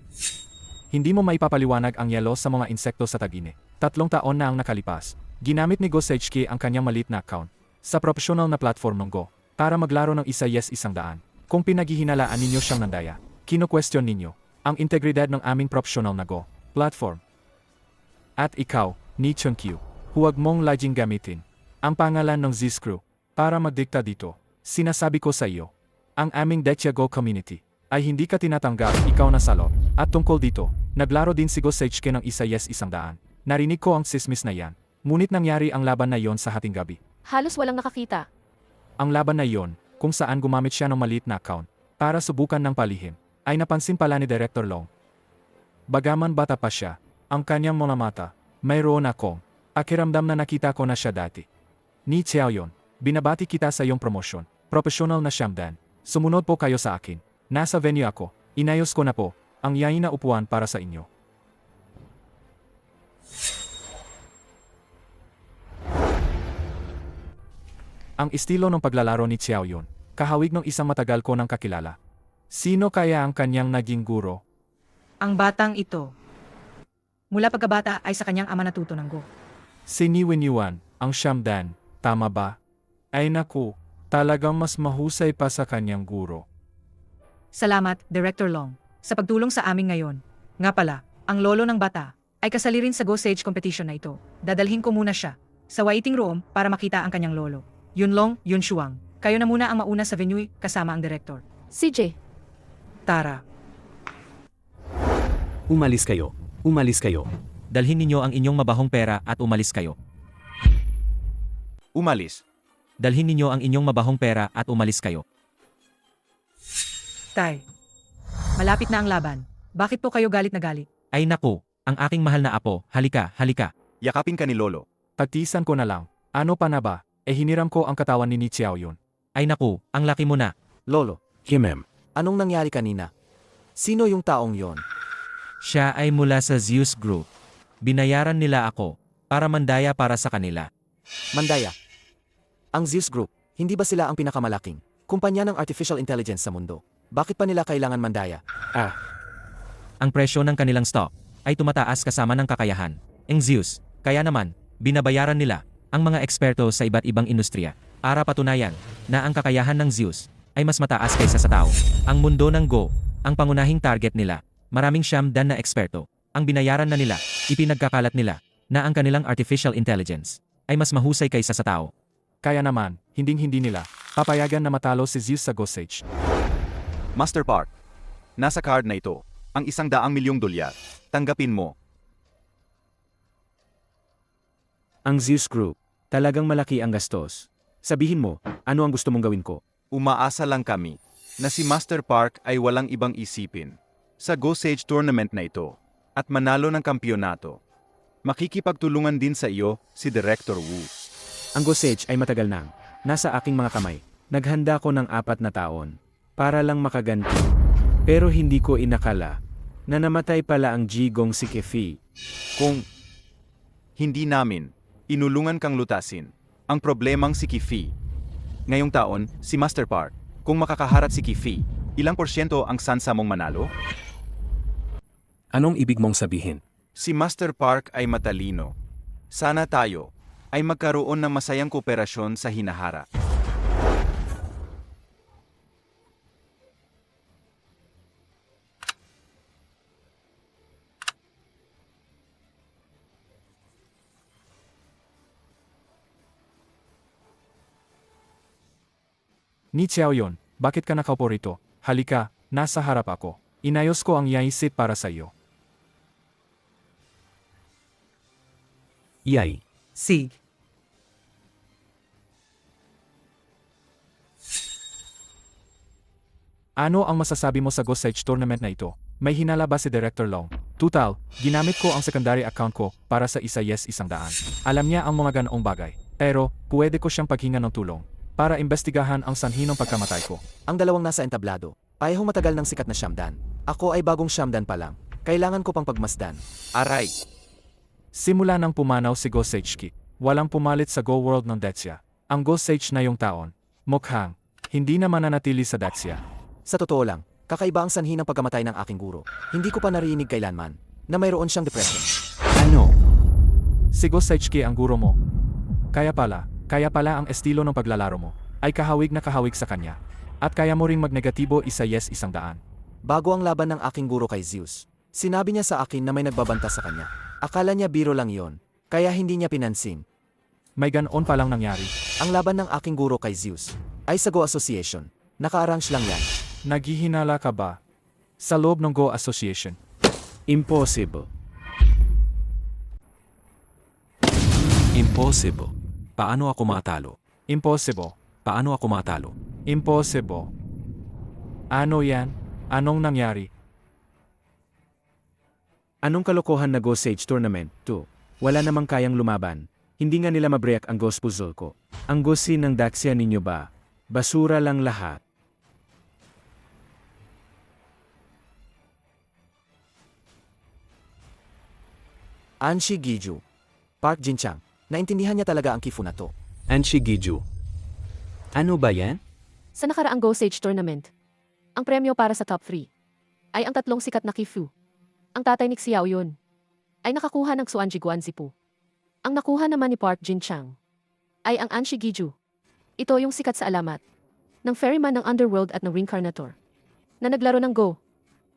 Hindi mo maipapaliwanag ang yelo sa mga insekto sa tag-init. 3 taon na ang nakalipas. Ginamit ni Go Sejki ang kanyang maliit na account sa professional na platform ng Go para maglaro ng isa yes 100. Kung pinaghihinalaan ninyo siyang nandaya, kino-question ninyo ang integridad ng aming professional na Go platform. At ikaw, Ni Chunkyu, huwag mong laging gamitin ang pangalan ng Zeus Crew para magdikta dito. Sinasabi ko sa iyo, ang aming Dechia Go community ay hindi ka tinatanggap, ikaw na salo. At tungkol dito, naglaro din si Go Sejki ng isa yes 100. Narinig ko ang sismis na yan, ngunit nangyari ang laban na yon sa hating gabi. Halos walang nakakita. Ang laban na yon, kung saan gumamit siya ng maliit na account para subukan ng palihim, ay napansin pala ni Director Long. Bagaman bata pa siya, ang kanyang mga mata, mayroon akong pakiramdam na nakita ko na siya dati. Ni Xiaoyon, binabati kita sa iyong promosyon, professional na siyamdan. Sumunod po kayo sa akin. Nasa venue ako, inayos ko na po ang yain na upuan para sa inyo. Ang estilo ng paglalaro ni Xiaoyon, kahawig ng isang matagal ko ng kakilala. Sino kaya ang kanyang naging guro? Ang batang ito. Mula pagkabata ay sa kanyang ama natuto ng Go. Si Ni Wenyuan, ang siyamdan, tama ba? Ay naku, talagang mas mahusay pa sa kanyang guro. Salamat, Director Long, sa pagtulong sa amin ngayon. Nga pala, ang lolo ng bata ay kasali rin sa Go Sage competition na ito. Dadalhin ko muna siya sa waiting room para makita ang kanyang lolo. Yun Long, Yun Shuang. Kayo na muna ang mauna sa venue kasama ang director. CJ, Tara. Umalis kayo. Umalis kayo. Dalhin ninyo ang inyong mabahong pera at umalis kayo. Umalis. Dalhin ninyo ang inyong mabahong pera at umalis kayo. Tay. Malapit na ang laban. Bakit po kayo galit na galit? Ay naku, ang aking mahal na apo, halika, halika. Yakapin ka ni Lolo. Tagtiisan ko na lang. Ano pa na ba? Hiniram ko ang katawan ni Xiaoyon. Ay naku, ang laki mo na. Lolo, Himem. anong nangyari kanina? Sino yung taong yon? Siya ay mula sa Zeus Group. Binayaran nila ako para mandaya para sa kanila. Mandaya. Ang Zeus Group, hindi ba sila ang pinakamalaking kumpanya ng artificial intelligence sa mundo? Bakit pa nila kailangan mandaya? Ang presyo ng kanilang stock ay tumataas kasama ng kakayahan. Ang Zeus, kaya naman, binabayaran nila ang mga eksperto sa iba't ibang industriya para patunayan na ang kakayahan ng Zeus ay mas mataas kaysa sa tao. Ang mundo ng Go, ang pangunahing target nila, maraming siyamdan na eksperto. Ang binayaran na nila, ipinagkakalat nila na ang kanilang artificial intelligence ay mas mahusay kaysa sa tao. Kaya naman, hinding-hindi nila papayagan na matalo si Zeus sa Go Sage. Master Park. Nasa card na ito, ang $100 milyong. Tanggapin mo. Ang Zeus Group, talagang malaki ang gastos. Sabihin mo, ano ang gusto mong gawin ko? Umaasa lang kami na si Master Park ay walang ibang isipin sa Go Sage tournament na ito at manalo ng kampyonato. Makikipagtulungan din sa iyo si Director Wu. Ang Go Sage ay matagal nang nasa aking mga kamay. Naghanda ko ng 4 na taon para lang makaganti. Pero hindi ko inakala na namatay pala ang Jigong si Kefi. Kung hindi namin inulungan kang lutasin ang problemang si Kifi. Ngayong taon, si Master Park, kung makakaharap si Kifi, ilang porsyento ang sansa mong manalo? Anong ibig mong sabihin? Si Master Park ay matalino. Sana tayo ay magkaroon ng masayang kooperasyon sa hinaharap. Ni Xiaoyon, bakit ka nakaupo rito? Halika, nasa harap ako. Inayos ko ang yaisit para sa iyo. Yay. Sig. Ano ang masasabi mo sa Go Sage tournament na ito? May hinala ba si Director Long? Total, ginamit ko ang secondary account ko para sa isa yes 100. Alam niya ang mga ganoong bagay. Pero, pwede ko siyang paghinga ng tulong para imbestigahan ang sanhi ng pagkamatay ko. Ang dalawang nasa entablado, Parehong matagal ng sikat na Shamdan. Ako ay bagong Shamdan pa lang. Kailangan ko pang pagmasdan. Aray! Simula nang pumanaw si Go Sage-ki, walang pumalit sa Go World ng Dacia. Ang Go Sage na yung taon, mukhang, hindi na mananatili sa Dacia. Sa totoo lang, kakaiba ang sanhi ng pagkamatay ng aking guro. Hindi ko pa narinig kailanman na mayroon siyang depression. Ano? Si Go Sage-ki ang guro mo. Kaya pala ang estilo ng paglalaro mo ay kahawig na kahawig sa kanya. At kaya mo ring magnegatibo isa yes 100. Bago ang laban ng aking guro kay Zeus, sinabi niya sa akin na may nagbabanta sa kanya. Akala niya biro lang yon, kaya hindi niya pinansin. May ganoon palang nangyari. Ang laban ng aking guro kay Zeus ay sa Go Association. Naka-arrange lang yan. Naghihinala ka ba sa loob ng Go Association? Impossible. Impossible. Paano ako matalo? Impossible. Paano ako matalo? Impossible. Ano yan? Anong nangyari? Anong kalokohan na Go Sage Tournament 2? Wala namang kayang lumaban. Hindi nga nila mabreak ang Ghost Puzzle ko. Ang gosin ng Dacia ninyo ba? Basura lang lahat. Anshi Giju. Park Jinchang. Naintindihan niya talaga ang kifu na to. Anshi Giju. Ano ba yan? Sa nakaraang Go Sage Tournament, ang premyo para sa top 3 ay ang 3 sikat na Kifu. Ang tatay ni Xiao Yun ay nakakuha ng Xuanji Guanzipu. Ang nakuha naman ni Park Jin Chang ay ang Anshi Giju. Ito yung sikat sa alamat ng ferryman ng Underworld at ng Reincarnator na naglaro ng Go.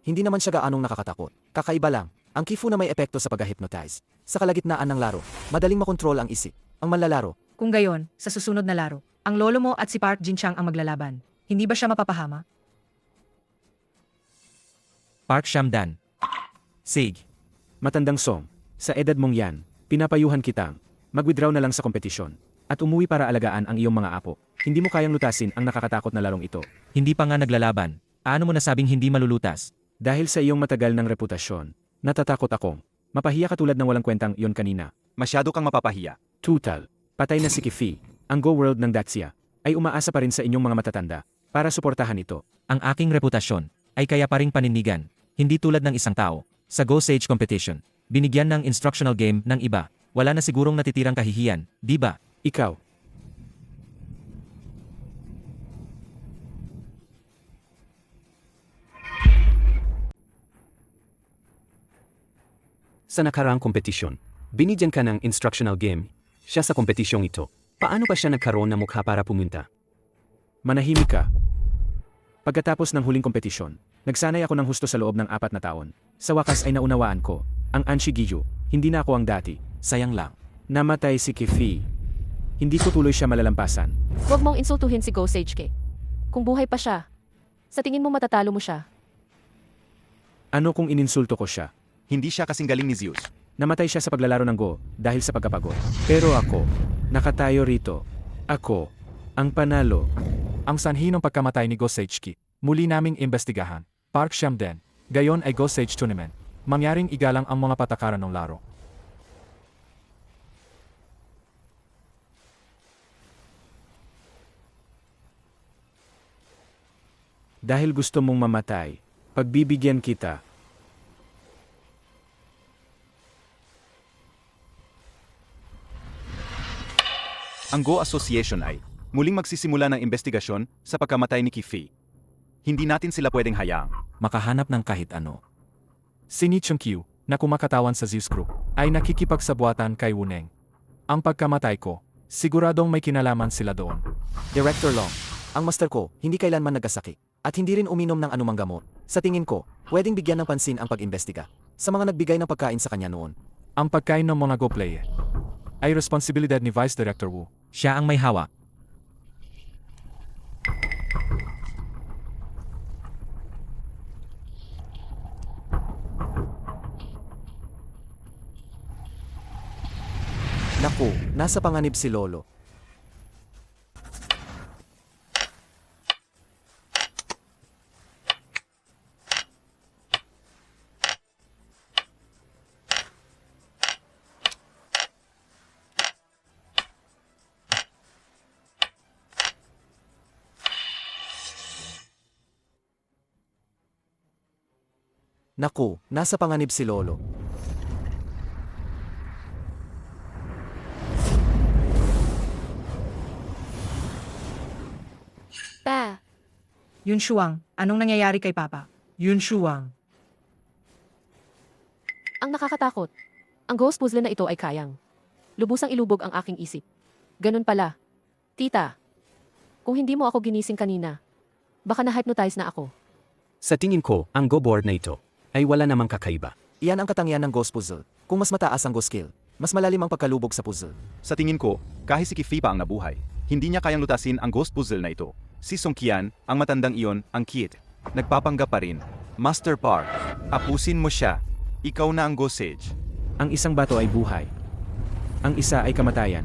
Hindi naman siya gaanong nakakatakot. Kakaiba lang, ang kifu na may epekto sa pag-hypnotize. Sa kalagitnaan ng laro, madaling makontrol ang isip. Ang manlalaro, Kung gayon, sa susunod na laro, ang lolo mo at si Park Jinchang ang maglalaban. Hindi ba siya mapapahama? Park Shamdan. Sig. Matandang song, sa edad mong yan, pinapayuhan kitang, mag-withdraw na lang sa kompetisyon, at umuwi para alagaan ang iyong mga apo. Hindi mo kayang lutasin ang nakakatakot na larong ito. Hindi pa nga naglalaban. Ano mo nasabing hindi malulutas? Dahil sa iyong matagal ng reputasyon, natatakot akong, mapahiya katulad ng walang kwentang iyon kanina. Masyado kang mapapahiya. Tutal, patay na si Kifi, ang Go World ng Dacia, ay umaasa pa rin sa inyong mga matatanda, para suportahan ito. Ang aking reputasyon ay kaya pa ring panindigan, hindi tulad ng isang tao. Sa Go Sage competition, binigyan ng instructional game ng iba, wala na sigurong natitirang kahihiyan, di ba? Ikaw. Sa nakaraang kompetisyon, binigyan ka ng instructional game, siya sa kompetisyong ito. Paano pa siya nagkaroon ng mukha para pumunta? Manahimik ka. Pagkatapos ng huling kompetisyon, nagsanay ako ng husto sa loob ng 4 na taon. Sa wakas ay naunawaan ko, ang Anshi Giju, hindi na ako ang dati. Sayang lang. Namatay si Kifi. Hindi ko tuloy siya malalampasan. Huwag mong insultuhin si Go Sage Ke. Kung buhay pa siya, sa tingin mo matatalo mo siya. Ano kung ininsulto ko siya? Hindi siya kasing galing ni Zeus. Namatay siya sa paglalaro ng Go dahil sa pagkapagod. Pero ako, nakatayo rito. Ako, ang panalo. Ang sanhi ng pagkamatay ni Go Sage-ki, muli naming imbestigahan. Park Shamden, gayon ay Go Sage Tournament. Mangyaring igalang ang mga patakaran ng laro. Dahil gusto mong mamatay, pagbibigyan kita. Ang Go Association ay muling magsisimula ng investigasyon sa pagkamatay ni Kifi. Hindi natin sila pwedeng hayaang Makahanap ng kahit ano. Si Ni Chung-kyu, na kumakatawan sa Zeus Group, ay nakikipagsabuatan kay Wuneng. Ang pagkamatay ko, siguradong may kinalaman sila doon. Director Long, ang master ko, hindi kailanman nagkasakit. At hindi rin uminom ng anumang gamot. Sa tingin ko, pwedeng bigyan ng pansin ang pag-imbestiga sa mga nagbigay ng pagkain sa kanya noon. Ang pagkain ng mga Go player ay responsibilidad ni Vice Director Wu. Siya ang may hawak. Naku, nasa panganib si Lolo. Naku, nasa panganib si Lolo. Pa, Yun Shuang, anong nangyayari kay Papa? Yun Shuang. ang nakakatakot. Ang ghost puzzle na ito ay kayang. Lubusang ilubog ang aking isip. Ganun pala. Tita, kung hindi mo ako ginising kanina, baka na-hypnotize na ako. Sa tingin ko, ang Go board na ito ay wala namang kakaiba. Iyan ang katangian ng ghost puzzle. Kung mas mataas ang ghost skill, mas malalim ang pagkalubog sa puzzle. Sa tingin ko, kahit si Kifi pa ang nabuhay, hindi niya kayang lutasin ang ghost puzzle na ito. Si Song Qian, ang matandang iyon, ang kid. Nagpapanggap pa rin. Master Park, apusin mo siya. Ikaw na ang Ghost Sage. Ang isang bato ay buhay. Ang isa ay kamatayan.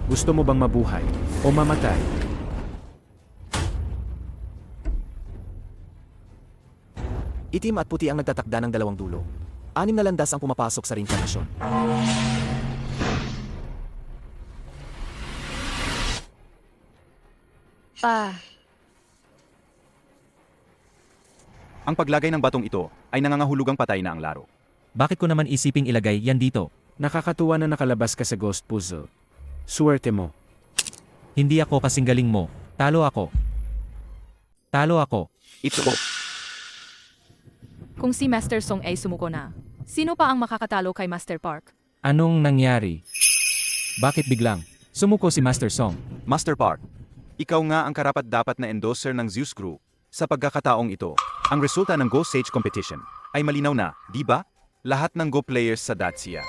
Gusto mo bang mabuhay o mamatay? Itim at puti ang nagtatakda ng dalawang dulo. 6 na landas ang pumapasok sa reinkarnasyon. Pa, Ang paglagay ng batong ito ay nangangahulugang patay na ang laro. Bakit ko naman isiping ilagay yan dito? Nakakatuwa na nakalabas ka sa ghost puzzle. Suwerte mo. Hindi ako kasing galing mo. Talo ako. Talo ako. Ito. Kung si Master Song ay sumuko na, sino pa ang makakatalo kay Master Park? Anong nangyari? Bakit biglang sumuko si Master Song? Master Park, ikaw nga ang karapat-dapat na endorser ng Zeus Crew. Sa pagkakataong ito, ang resulta ng Go Sage Competition ay malinaw na, di ba? Lahat ng Go players sa Dacia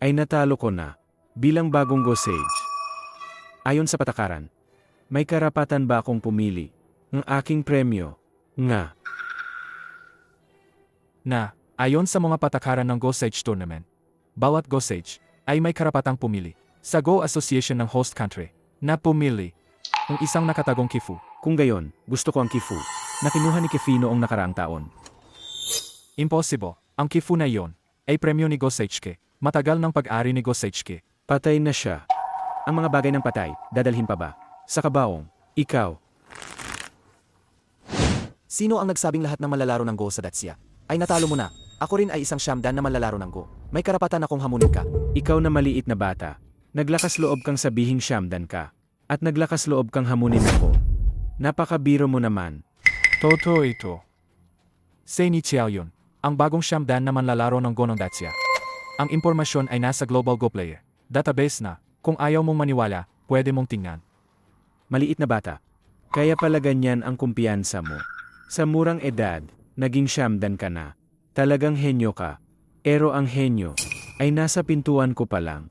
Ay natalo ko na bilang bagong Go Sage. Ayon sa patakaran, may karapatan ba akong pumili ng aking premyo? Nga. Na, ayon sa mga patakaran ng Go Sage Tournament, bawat Go Sage ay may karapatang pumili sa Go Association ng host country na pumili ng isang nakatagong Kifu. Kung gayon, gusto ko ang Kifu na kinuha ni Kifi noong nakaraang taon. Impossible. Ang Kifu na iyon ay premyo ni Go Sage Ke. Matagal ng pag-ari ni Go Sage Ke. Patay na siya. Ang mga bagay ng patay, dadalhin pa ba? Sa kabaong, ikaw. Sino ang nagsabing lahat ng malalaro ng Go sa Dacia ay natalo mo na? Ako rin ay isang siyamdan na malalaro ng Go. May karapatan akong hamunin ka. Ikaw na maliit na bata. Naglakas loob kang sabihing siyamdan ka. At naglakas loob kang hamunin ako. Napakabiro mo naman. Totoo ito. Say ni Chiao yun, ang bagong siyamdan na manlalaro ng Go ng Dacia. Ang impormasyon ay nasa Global Go Player database na, kung ayaw mong maniwala, pwede mong tingnan. Maliit na bata. Kaya pala ganyan ang kumpiyansa mo. Sa murang edad, naging siyamdan ka na. Talagang henyo ka. Pero ang henyo ay nasa pintuan ko pa lang.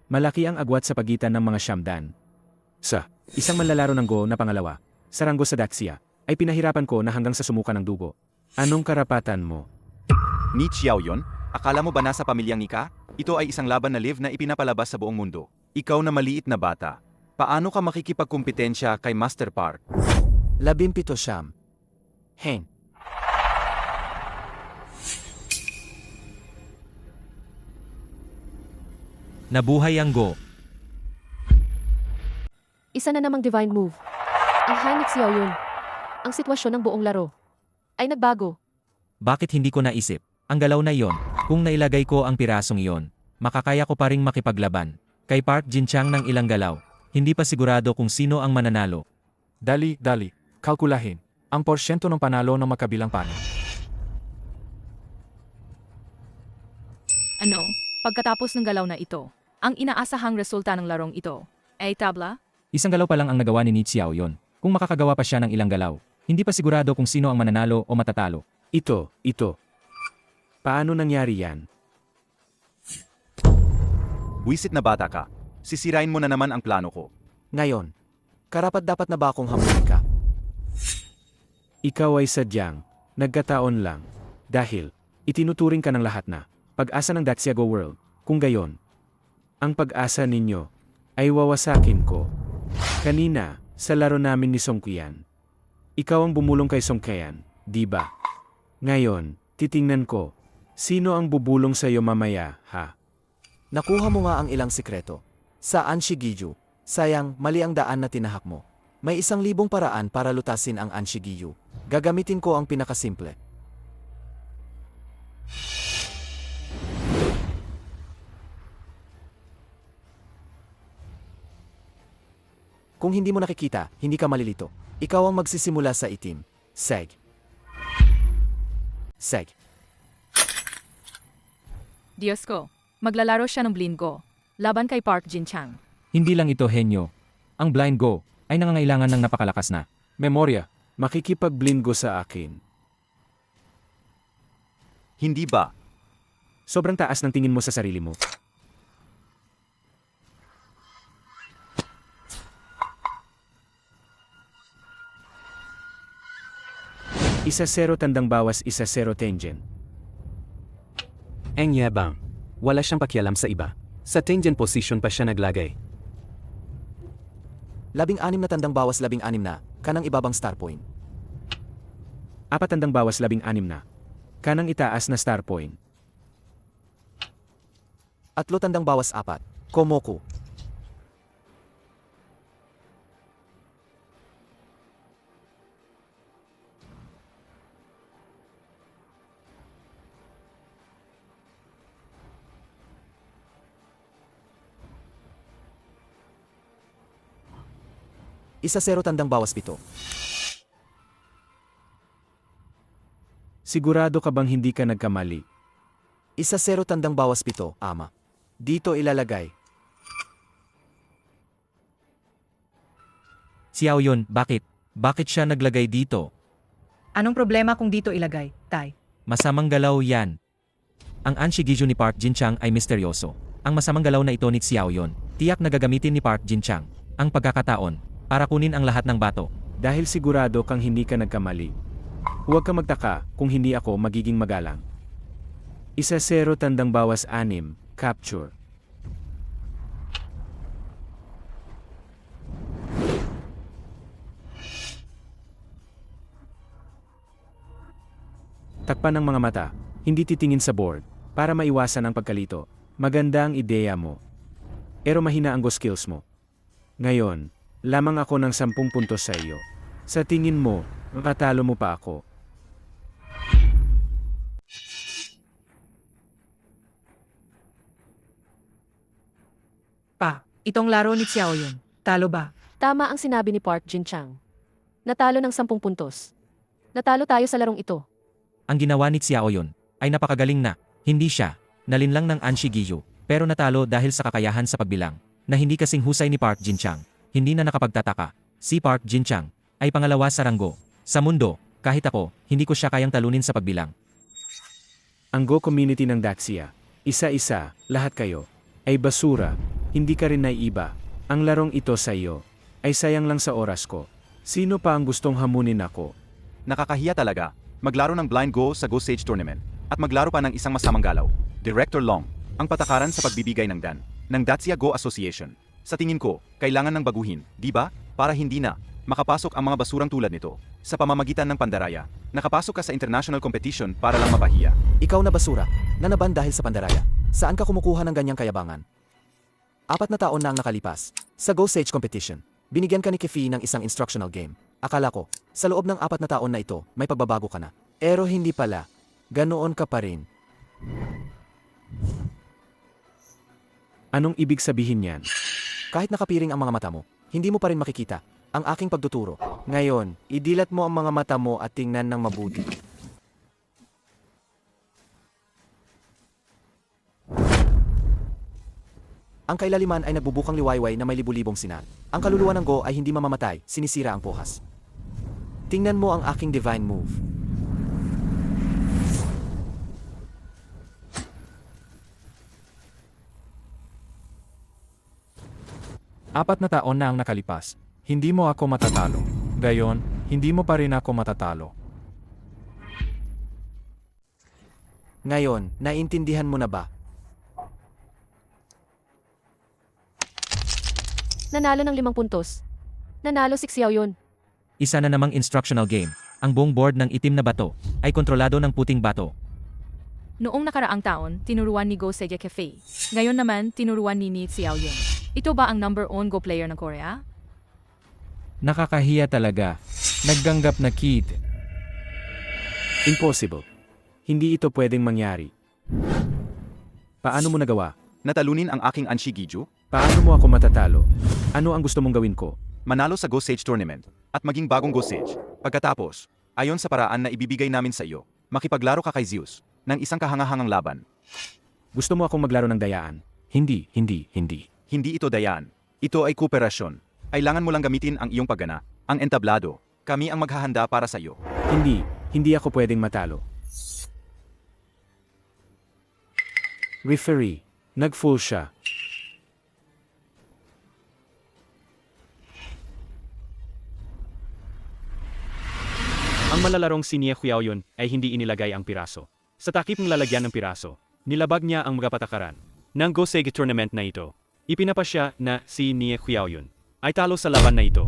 Malaki ang agwat sa pagitan ng mga siyamdan. Sa isang manlalaro ng Go na pangalawa, sa ranggo sa Dacia, ay pinahirapan ko na hanggang sa sumuka ng dugo. Anong karapatan mo? Ni Chiao yon? Akala mo ba nasa pamilyang Nika? Ito ay isang laban na live na ipinapalabas sa buong mundo. Ikaw na maliit na bata. Paano ka makikipagkumpetensya kay Master Park? 17 siyam. Heng. Nabuhay ang Go. isa na namang divine move. Ang hand ni Xiao Yun. Ang sitwasyon ng buong laro ay nagbago. Bakit hindi ko naisip? Ang galaw na iyon, kung nailagay ko ang pirasong iyon, makakaya ko pa ring makipaglaban. Kay Park Jin-chang ng ilang galaw, hindi pa sigurado kung sino ang mananalo. Dali, kalkulahin ang porsyento ng panalo ng magkabilang panig. Ano, pagkatapos ng galaw na ito, ang inaasahang resulta ng larong ito ay tabla? Isang galaw pa lang ang nagawa ni Xiao yon. Kung makakagawa pa siya ng ilang galaw, hindi pa sigurado kung sino ang mananalo o matatalo. Ito. Paano nangyari yan? Wisit na bata ka. Sisirain mo na naman ang plano ko. Ngayon, karapat-dapat na ba akong hamunin ka? Ikaw ay sadyang nagkataon lang dahil itinuturing ka ng lahat na pag-asa ng Dacia Go World. Kung gayon, ang pag-asa ninyo ay wawasakin ko. Kanina, sa laro namin ni Song Qian, ikaw ang bumulong kay Song Qian, di ba? Ngayon, titingnan ko, sino ang bubulong sa'yo mamaya, ha? Nakuha mo nga ang ilang sikreto. Saan si Giju? Sayang, mali ang daan na tinahak mo. May 1,000 paraan para lutasin ang Anshigiyu. Gagamitin ko ang pinakasimple. Kung hindi mo nakikita, hindi ka malilito. Ikaw ang magsisimula sa itim. Seg. Seg. Diyos ko, maglalaro siya ng blind go. Laban kay Park Jin-chang. Hindi lang ito henyo. Ang blind go ay nangangailangan ng napakalakas na. Memorya, makikipag-blind go sa akin. Hindi ba? Sobrang taas ng tingin mo sa sarili mo. Isa 0 tandang bawas isa 0 tangent. Ang yabang. Wala siyang pakialam sa iba. Sa tangent position pa siya naglagay. 16 na tandang bawas 16 na, kanang ibabang star point. 4 tandang bawas 16 na. Kanang itaas na star point. 3 tandang bawas 4, Komoku. Isa 0 tandang bawas 7. Sigurado ka bang hindi ka nagkamali? Isa 0 tandang bawas 7, ama. Dito ilalagay. Xiao Yun, bakit? Bakit siya naglagay dito? Anong problema kung dito ilagay, Tay? Masamang galaw yan. Ang Anshigiju ni Park Jin-chang ay misteryoso. Ang masamang galaw na ito ni Xiao Yun, tiyak na gagamitin ni Park Jin-chang ang pagkakataon para kunin ang lahat ng bato. Dahil sigurado kang hindi ka nagkamali. Huwag ka magtaka kung hindi ako magiging magalang. Isa 0 tandang bawas 6, capture. Takpan ng mga mata, hindi titingin sa board, para maiwasan ang pagkalito. Maganda ang ideya mo. Pero mahina ang go skills mo. Ngayon, lamang ako ng 10 puntos sa iyo. Sa tingin mo, matalo mo pa ako. Pa, itong laro ni Xiao Yun. Talo ba? Tama ang sinabi ni Park Jin-chang. Natalo ng 10 puntos. Natalo tayo sa larong ito. Ang ginawa ni Xiao Yun ay napakagaling na. Hindi siya nalinlang ng Anshigiju, pero natalo dahil sa kakayahan sa pagbilang na hindi kasing husay ni Park Jin-chang. Hindi na nakapagtataka. Si Park Jin-chang ay pangalawa sa ranggo. Sa mundo, kahit ako, hindi ko siya kayang talunin sa pagbilang. Ang Go community ng Daxia, isa-isa, lahat kayo, ay basura, hindi ka rin naiiba. Ang larong ito sa iyo, ay sayang lang sa oras ko. Sino pa ang gustong hamunin ako? Nakakahiya talaga. Maglaro ng blind go sa Go Sage Tournament. At maglaro pa ng isang masamang galaw. Director Long, ang patakaran sa pagbibigay ng dan, ng Dacia Go Association. Sa tingin ko, kailangan ng baguhin, di ba? Para hindi na makapasok ang mga basurang tulad nito. Sa pamamagitan ng pandaraya, nakapasok ka sa international competition para lang mapahiya. Ikaw na basura, nanaban dahil sa pandaraya. Saan ka kumukuha ng ganyang kayabangan? 4 na taon na ang nakalipas. Sa Go Sage Competition, binigyan ka ni Kefi ng isang instructional game. Akala ko, sa loob ng 4 na taon na ito, may pagbabago ka na. Pero hindi pala. Ganoon ka pa rin. Anong ibig sabihin yan? Kahit nakapiring ang mga mata mo, hindi mo pa rin makikita ang aking pagtuturo. Ngayon, idilat mo ang mga mata mo at tingnan ng mabuti. Ang kailaliman ay nagbubukang liwayway na may libu-libong sinal. Ang kaluluwa ng Go ay hindi mamamatay, sinisira ang pohas. Tingnan mo ang aking divine move. Apat na taon na ang nakalipas. Hindi mo ako matatalo. Gayon, hindi mo pa rin ako matatalo. Ngayon, naintindihan mo na ba? Nanalo ng 5 puntos. Nanalo si Xiao Yun. Isa na namang instructional game. Ang buong board ng itim na bato ay kontrolado ng puting bato. Noong nakaraang taon, tinuruan ni Go Sage Cafe. Ngayon naman, tinuruan ni Xiao Yun. Ito ba ang number 1 Go player ng Korea? Nakakahiya talaga. Nagganggap na kid. Impossible. Hindi ito pwedeng mangyari. Paano mo nagawa? Natalunin ang aking Anshi Giju, Paano mo ako matatalo? Ano ang gusto mong gawin ko? manalo sa Go Sage Tournament, at maging bagong Go Sage. Pagkatapos, ayon sa paraan na ibibigay namin sa iyo, makipaglaro ka kay Zeus, ng isang kahangahangang laban. Gusto mo akong maglaro ng dayaan? Hindi. Hindi ito dayaan. Ito ay kooperasyon. Kailangan mo lang gamitin ang iyong paggana, ang entablado. Kami ang maghahanda para sa iyo. Hindi ako pwedeng matalo. Referee, nag-full siya. Ang malalarong si Nie Xiaoyun ay hindi inilagay ang piraso. Sa takip ng lalagyan ng piraso, nilabag niya ang mga patakaran. Ng Go Sage Tournament na ito, ipinapasya na si Nie Xiaoyun ay talo sa laban na ito.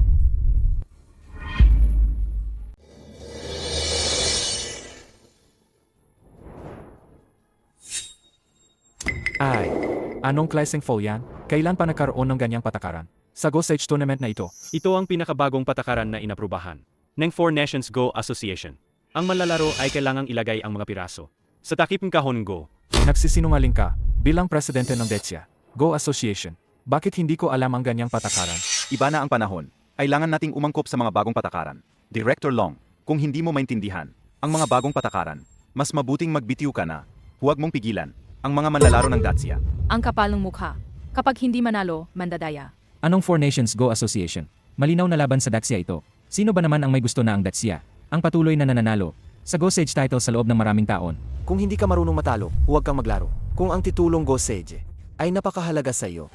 Ay, anong klaseng foul yan? Kailan pa nagkaroon ng ganyang patakaran? Sa Go Sage Tournament na ito, Ito ang pinakabagong patakaran na inaprubahan ng Four Nations Go Association. Ang manlalaro ay kailangang ilagay ang mga piraso sa takip ng kahon Go. nagsisinungaling ka bilang presidente ng DETSIA, Go Association. Bakit hindi ko alam ang ganyang patakaran? Iba na ang panahon. Kailangan nating umangkop sa mga bagong patakaran. Director Long, kung hindi mo maintindihan ang mga bagong patakaran, mas mabuting magbitiw ka na. Huwag mong pigilan ang mga manlalaro ng DATSIA. Ang kapal ng mukha. Kapag hindi manalo, mandadaya. Anong Four Nations Go Association? Malinaw na laban sa Daxia ito. Sino ba naman ang may gusto na ang Daxia? Ang patuloy na nananalo sa Go Sage title sa loob ng maraming taon. Kung hindi ka marunong matalo, huwag kang maglaro. Kung ang titulong Go Sage ay napakahalaga sa iyo,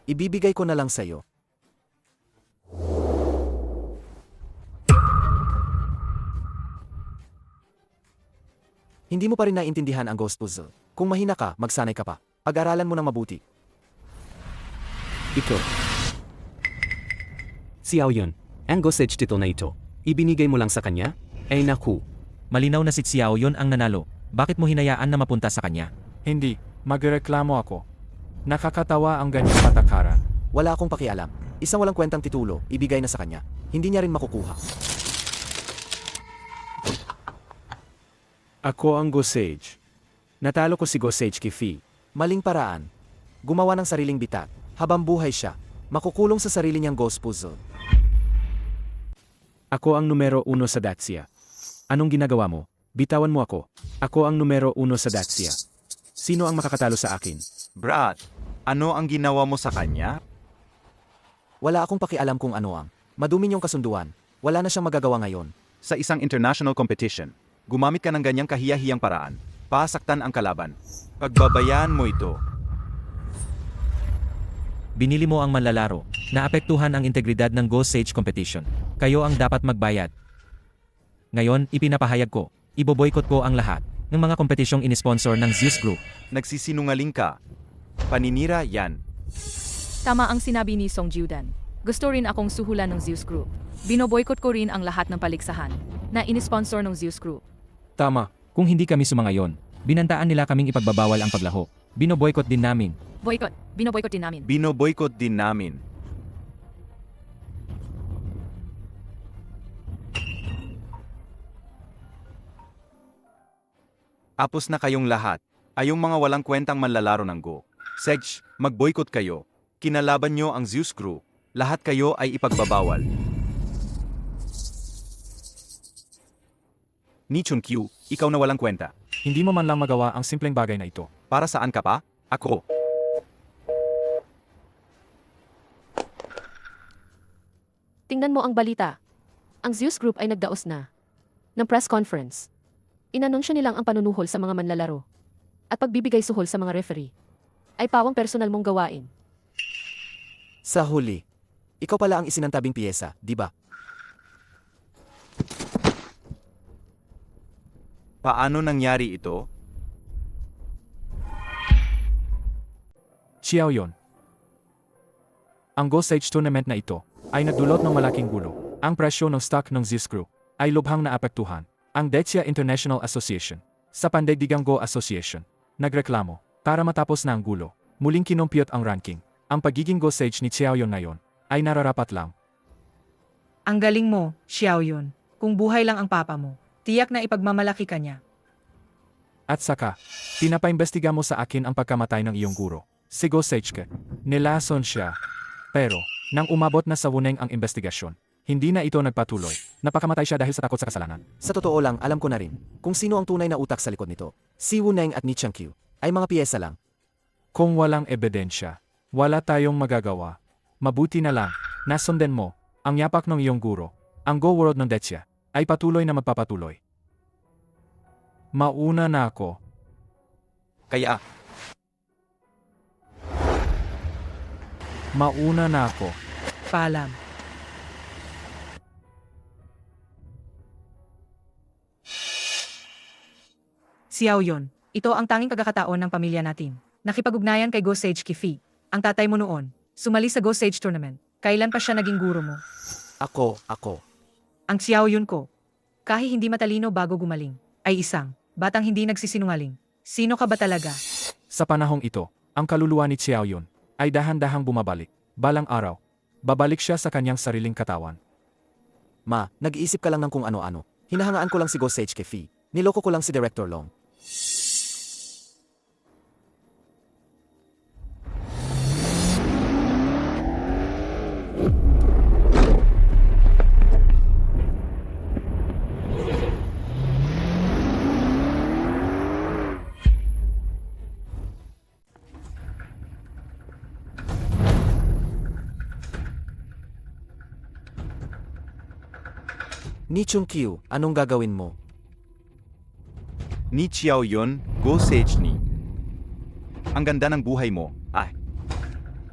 ibibigay ko na lang sa iyo. Hindi mo pa rin naintindihan ang Ghost Puzzle. Kung mahina ka, magsanay ka pa. Pag-aralan mo ng mabuti. Ito. Xiaoyun, ang Go Sage title na ito, ibinigay mo lang sa kanya? Ay naku. Malinaw na si Xiao Yun ang nanalo. Bakit mo hinayaan na mapunta sa kanya? Hindi, magreklamo ako. Nakakatawa ang ganyang patakaran. Wala akong pakialam. Isang walang kwentang titulo, ibigay na sa kanya. Hindi niya rin makukuha. Ako ang Go Sage. Natalo ko si Go Sage Kifi. Maling paraan. Gumawa ng sariling bitat. Habang buhay siya, makukulong sa sarili niyang Ghost Puzzle. Ako ang numero 1 sa Daxia. Anong ginagawa mo? Bitawan mo ako. Ako ang numero 1 sa Daxia. Sino ang makakatalo sa akin? Brad, ano ang ginawa mo sa kanya? Wala akong pakialam kung ano ang madumi niyong kasunduan. Wala na siyang magagawa ngayon. Sa isang international competition, gumamit ka ng ganyang kahiyahiyang paraan. Pasaktan ang kalaban. Pagbabayaan mo ito. Binili mo ang manlalaro. Naapektuhan ang integridad ng Go Sage competition. Kayo ang dapat magbayad. Ngayon, ipinapahayag ko. Iboboykot ko ang lahat ng mga kompetisyong inisponsor ng Zeus Group. Nagsisinungaling ka. Paninira yan. Tama ang sinabi ni Song Jiudan. Gusto rin akong suhulan ng Zeus Group. Binoboykot ko rin ang lahat ng paligsahan na inisponsor ng Zeus Group. Tama, kung hindi kami sumangayon, binantaan nila kaming ipagbabawal ang paglaho. Binoboykot din namin. Boykot. Binoboykot din namin. Binoboykot din namin. Apos na kayong lahat. Ayong mga walang kwentang manlalaro ng Go Sage, magboykot kayo. Kinalaban nyo ang Zeus Crew. Lahat kayo ay ipagbabawal. Ni Chun-Kyu, ikaw na walang kwenta. Hindi mo man lang magawa ang simpleng bagay na ito. Para saan ka pa? Ako. Tingnan mo ang balita. Ang Zeus Group ay nagdaos na ng press conference. Inanunsyo nilang ang panunuhol sa mga manlalaro at pagbibigay suhol sa mga referee ay pawang personal mong gawain. Sa huli, ikaw pala ang isinantabing piyesa, di ba? Paano nangyari ito? Xiao Yun. Ang Go Sage Tournament na ito ay nagdulot ng malaking gulo. Ang presyo ng stock ng Zeus Group ay lubhang naapektuhan. Ang DETSIA International Association sa Pandaigdigang Go Association nagreklamo para matapos na ang gulo. Muling kinumpyot ang ranking. Ang pagiging Go Sage ni Xiao Yun ngayon ay nararapat lang. Ang galing mo, Xiaoyun. Kung buhay lang ang papa mo, tiyak na ipagmamalaki ka niya. At saka, pinapaimbestiga mo sa akin ang pagkamatay ng iyong guro. Si Go Seichke. Nilason siya. Pero, nang umabot na sa Wuneng ang investigasyon, hindi na ito nagpatuloy. Napakamatay siya dahil sa takot sa kasalanan. Sa totoo lang, alam ko na rin kung sino ang tunay na utak sa likod nito. Si Wuneng at Ni Changqiu ay mga piyesa lang. Kung walang ebidensya, wala tayong magagawa. Mabuti na lang, nasundan mo, ang yapak ng iyong guro, ang Go World ng Dechia, ay patuloy na magpapatuloy. Mauna na ako. Kaya, Mauna na ako. Paalam. Xiaoyun, ito ang tanging pagkakataon ng pamilya natin. Nakipag-ugnayan kay Go Sage Kifi. Ang tatay mo noon, sumali sa Go Sage Tournament. Kailan pa siya naging guro mo? Ako. Ang Xiaoyun ko, kahit hindi matalino bago gumaling, ay isang batang hindi nagsisinungaling. Sino ka ba talaga? Sa panahong ito, ang kaluluwa ni Xiaoyun ay dahan-dahang bumabalik. Balang araw, babalik siya sa kanyang sariling katawan. Ma, nag-iisip ka lang ng kung ano-ano. Hinahangaan ko lang si Go Sage Kefi. Niloko ko lang si Director Long. Ni Chungqiu, anong gagawin mo? Ni Xiaoyun, Go Sage Ni. Ang ganda ng buhay mo.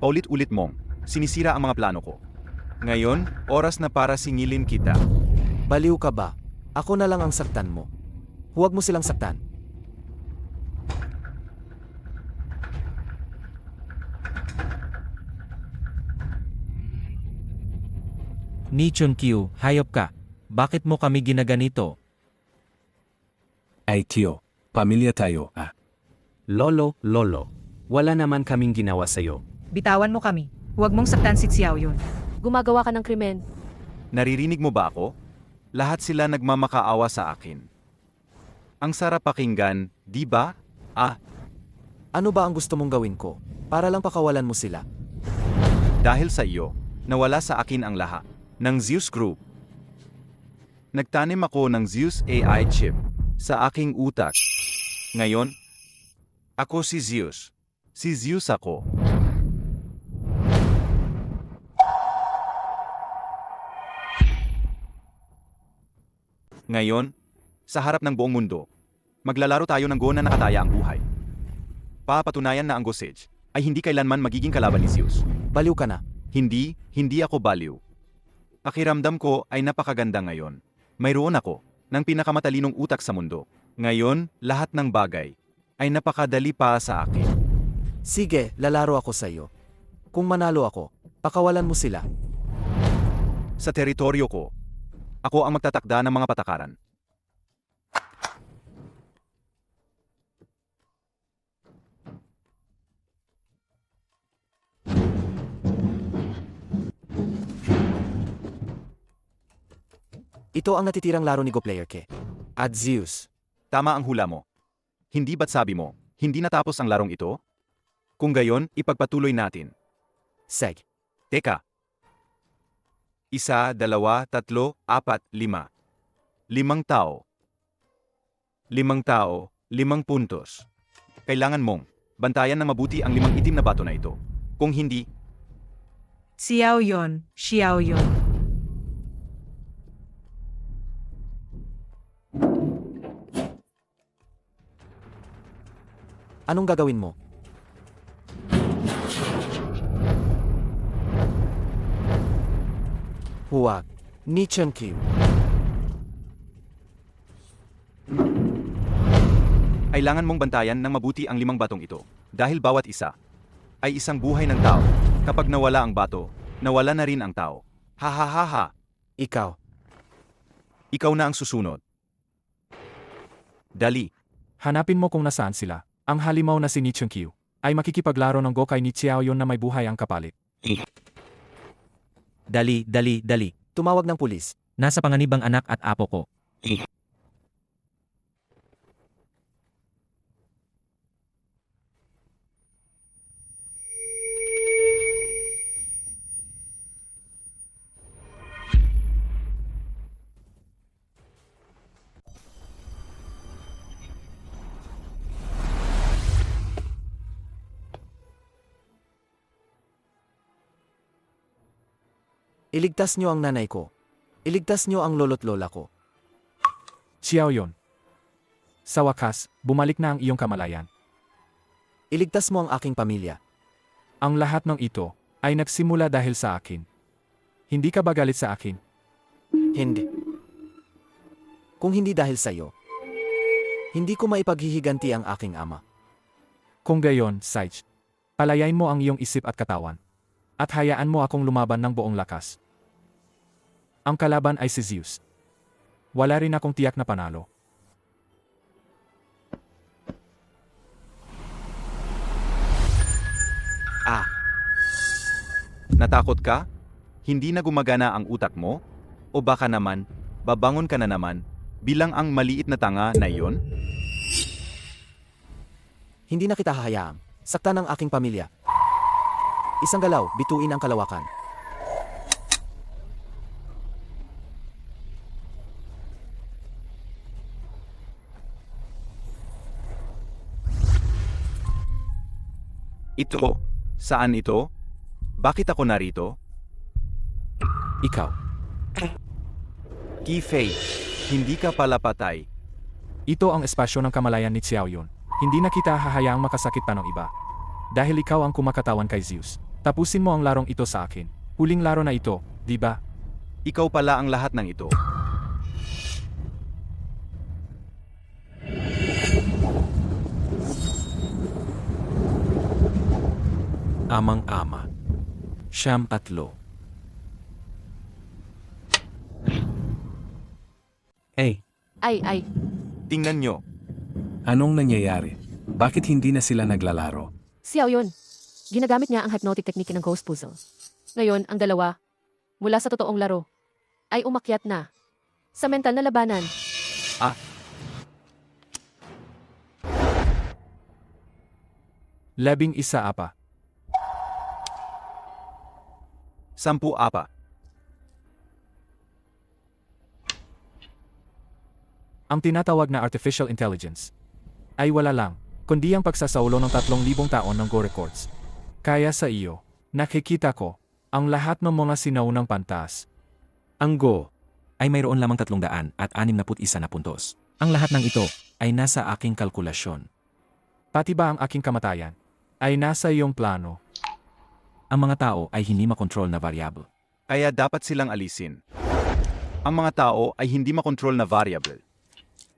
Paulit-ulit mong sinisira ang mga plano ko. Ngayon, oras na para singilin kita. Baliw ka ba? Ako na lang ang saktan mo. Huwag mo silang saktan. Ni Chungqiu, hayop ka. Bakit mo kami ginaganito? Ay tiyo, pamilya tayo, Lolo, wala naman kaming ginawa sa'yo. Bitawan mo kami. Huwag mong saktan si Xiaoyun. Gumagawa ka ng krimen. Naririnig mo ba ako? Lahat sila nagmamakaawa sa akin. Ang sarap pakinggan, di ba? Ano ba ang gusto mong gawin ko? Para lang pakawalan mo sila. Dahil sa iyo, nawala sa akin ang lahat ng Zeus Group. Nagtanim ako ng Zeus AI chip sa aking utak. Ngayon, ako si Zeus. Si Zeus ako. Ngayon, sa harap ng buong mundo, maglalaro tayo ng Go na nakataya ang buhay. Papatunayan na ang Go Sage ay hindi kailanman magiging kalaban ni Zeus. Baliw ka na. Hindi ako baliw. Pakiramdam ko ay napakaganda ngayon. Mayroon ako ng pinakamatalinong utak sa mundo. Ngayon, lahat ng bagay ay napakadali pa sa akin. Sige, lalaro ako sa iyo. Kung manalo ako, pakawalan mo sila. Sa teritoryo ko, ako ang magtatakda ng mga patakaran. Ito ang natitirang laro ni Go Player Ke. At Zeus. Tama ang hula mo. Hindi ba't sabi mo, hindi natapos ang larong ito? Kung gayon, ipagpatuloy natin. Seg. Teka. 1, 2, 3, 4, 5. 5 tao. 5 tao, 5 puntos. Kailangan mong bantayan ng mabuti ang 5 itim na bato na ito. Kung hindi, Xiaoyun. Anong gagawin mo? Huwag. Ni Chungqiu. kailangan mong bantayan ng mabuti ang 5 batong ito. Dahil bawat isa ay isang buhay ng tao. Kapag nawala ang bato, nawala na rin ang tao. Ha ha ha ha. Ikaw. Ikaw na ang susunod. Dali. Hanapin mo kung nasaan sila. Ang halimaw na si Ni Chungqiu ay makikipaglaro ng Go kay Ni Xiaoyun na may buhay ang kapalit. Dali. Tumawag ng pulis. Nasa panganib ang anak at apo ko. Iligtas niyo ang nanay ko. Iligtas niyo ang lolo't lola ko. Xiaoyun. Sa wakas, bumalik na ang iyong kamalayan. Iligtas mo ang aking pamilya. Ang lahat ng ito ay nagsimula dahil sa akin. Hindi ka ba galit sa akin? Hindi. Kung hindi dahil sa iyo, hindi ko maipaghihiganti ang aking ama. Kung gayon, Saige, palayain mo ang iyong isip at katawan. At hayaan mo akong lumaban ng buong lakas. Ang kalaban ay si Zeus. Wala rin akong tiyak na panalo. Natakot ka? Hindi na gumagana ang utak mo? O baka naman, babangon ka na naman, bilang ang maliit na tanga na iyon? Hindi na kita hahayaang saktan ang aking pamilya. Isang galaw, bituin ang kalawakan. Ito? Saan ito? Bakit ako narito? Ikaw. Kifei, hindi ka pala patay. Ito ang espasyo ng kamalayan ni Xiaoyun. Hindi na kita hahayaang makasakit pa ng iba. Dahil ikaw ang kumakatawan kay Zeus. Tapusin mo ang larong ito sa akin. Huling laro na ito, di ba? Ikaw pala ang lahat ng ito. Amang-ama. Siyam tatlo. Ay. Tingnan nyo, Anong nangyayari? Bakit hindi na sila naglalaro? Xiaoyun. Ginagamit niya ang hypnotic technique ng ghost puzzle. Ngayon, ang dalawa, mula sa totoong laro, ay umakyat na sa mental na labanan. 11 apa. 10 apa. Ang tinatawag na artificial intelligence ay wala lang, kundi ang pagsasaulo ng 3,000 taon ng Go Records. Kaya sa iyo, nakikita ko ang lahat ng mga sinaunang pantas. Ang Go ay mayroon lamang 361 na puntos. Ang lahat ng ito ay nasa aking kalkulasyon. Pati ba ang aking kamatayan ay nasa iyong plano? Ang mga tao ay hindi makontrol na variable. Kaya dapat silang alisin. Ang mga tao ay hindi makontrol na variable.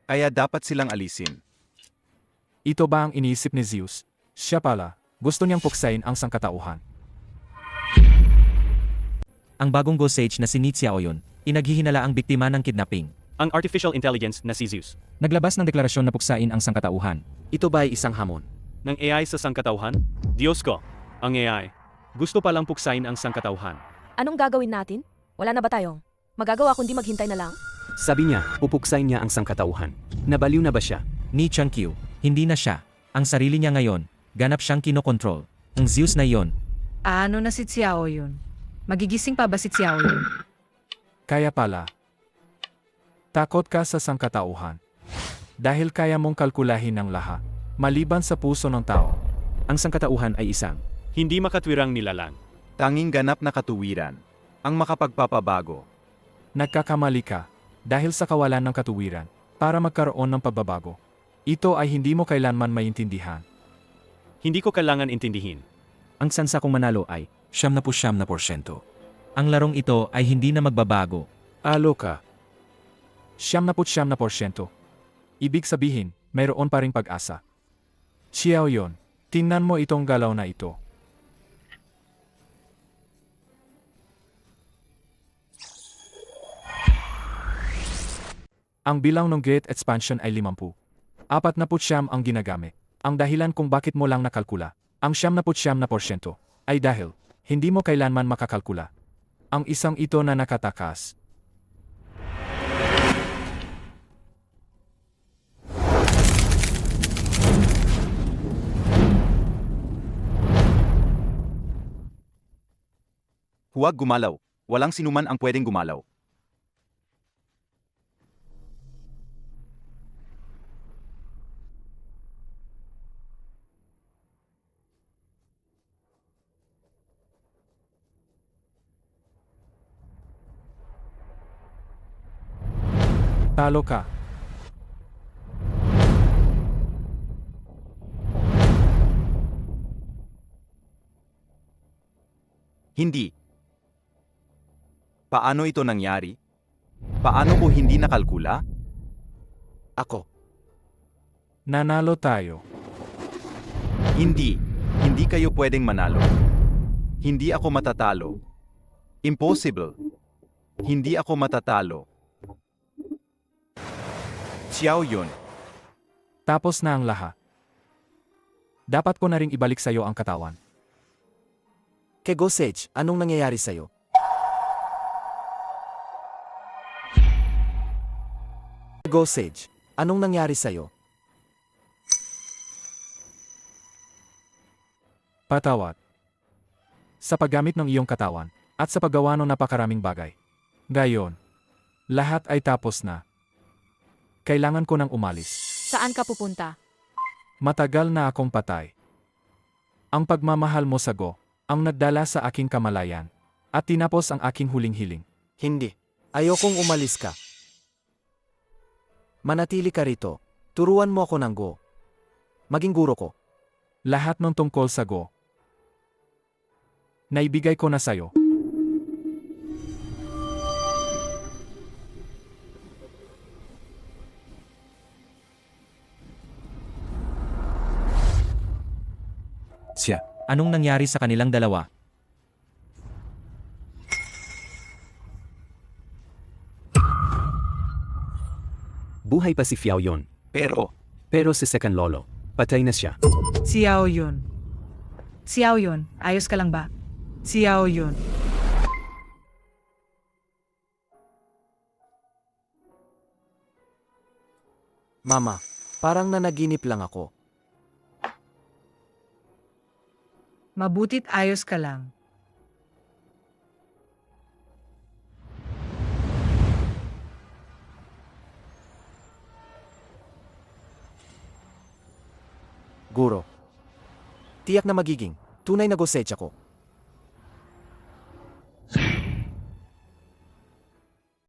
Kaya dapat silang alisin. Ito ba ang iniisip ni Zeus? Siya pala, gusto niyang puksain ang sangkatauhan. Ang bagong Go Sage na si Ni Xiaoyun, inaghihinala ang biktima ng kidnapping. Ang artificial intelligence na si Zeus. Naglabas ng deklarasyon na puksain ang sangkatauhan. Ito ba ay isang hamon? Ng AI sa sangkatauhan? Diyos ko, ang AI. Gusto palang puksain ang sangkatauhan. Anong gagawin natin? Wala na ba tayong magagawa kundi maghintay na lang? Sabi niya, pupuksain niya ang sangkatauhan. Nabaliw na ba siya? Ni Changqiu, hindi na siya. Ang sarili niya ngayon, ganap siyang kinokontrol. Ang Zeus na iyon, Ano na si Xiaoyun? Magigising pa ba si Xiaoyun? Kaya pala, takot ka sa sangkatauhan. Dahil kaya mong kalkulahin ang lahat, maliban sa puso ng tao. Ang sangkatauhan ay isang. Hindi makatwirang nilalang. Tanging ganap na katuwiran. Ang makapagpapabago. Nagkakamali ka dahil sa kawalan ng katuwiran para magkaroon ng pagbabago. Ito ay hindi mo kailanman maintindihan. Hindi ko kailangan intindihin. Ang sansa kong manalo ay 79%. Ang larong ito ay hindi na magbabago. Alo ka. 79%. Ibig sabihin, mayroon pa ring pag-asa. Xiaoyun, tingnan mo itong galaw na ito. Ang bilang ng gate expansion ay 50. 49 ang ginagamit. Ang dahilan kung bakit mo lang nakalkula, ang 79% ay dahil hindi mo kailanman makakalkula. Ang isang ito na nakatakas. Huwag gumalaw. Walang sinuman ang pwedeng gumalaw. Talo ka. Hindi. Paano ito nangyari? Paano ko hindi nakalkula? Ako. Nanalo tayo. Hindi. Hindi kayo pwedeng manalo. Hindi ako matatalo. Impossible. Hindi ako matatalo. Xiao Yun. Tapos na ang lahat. Dapat ko na ring ibalik sa'yo ang katawan. Kay Go Sage, anong nangyayari sa'yo? Go Sage, anong nangyari sa'yo? Patawad. Sa paggamit ng iyong katawan, at sa paggawa ng napakaraming bagay. Gayon, lahat ay tapos na. Kailangan ko nang umalis. Saan ka pupunta? Matagal na akong patay. Ang pagmamahal mo sa Go, ang nagdala sa aking kamalayan, at tinapos ang aking huling hiling. Hindi. Ayokong umalis ka. Manatili ka rito. Turuan mo ako ng Go. Maging guro ko. Lahat ng tungkol sa Go, naibigay ko na sa'yo. Siya. Anong nangyari sa kanilang dalawa? Buhay pa si Xiao Yun. Pero si Second Lolo, patay na siya. Xiao Yun. Xiao Yun, ayos ka lang ba? Xiao Yun. Mama, parang nanaginip lang ako. Mabutit ayos ka lang. Guro. Tiyak na magiging tunay na Go Sage ako.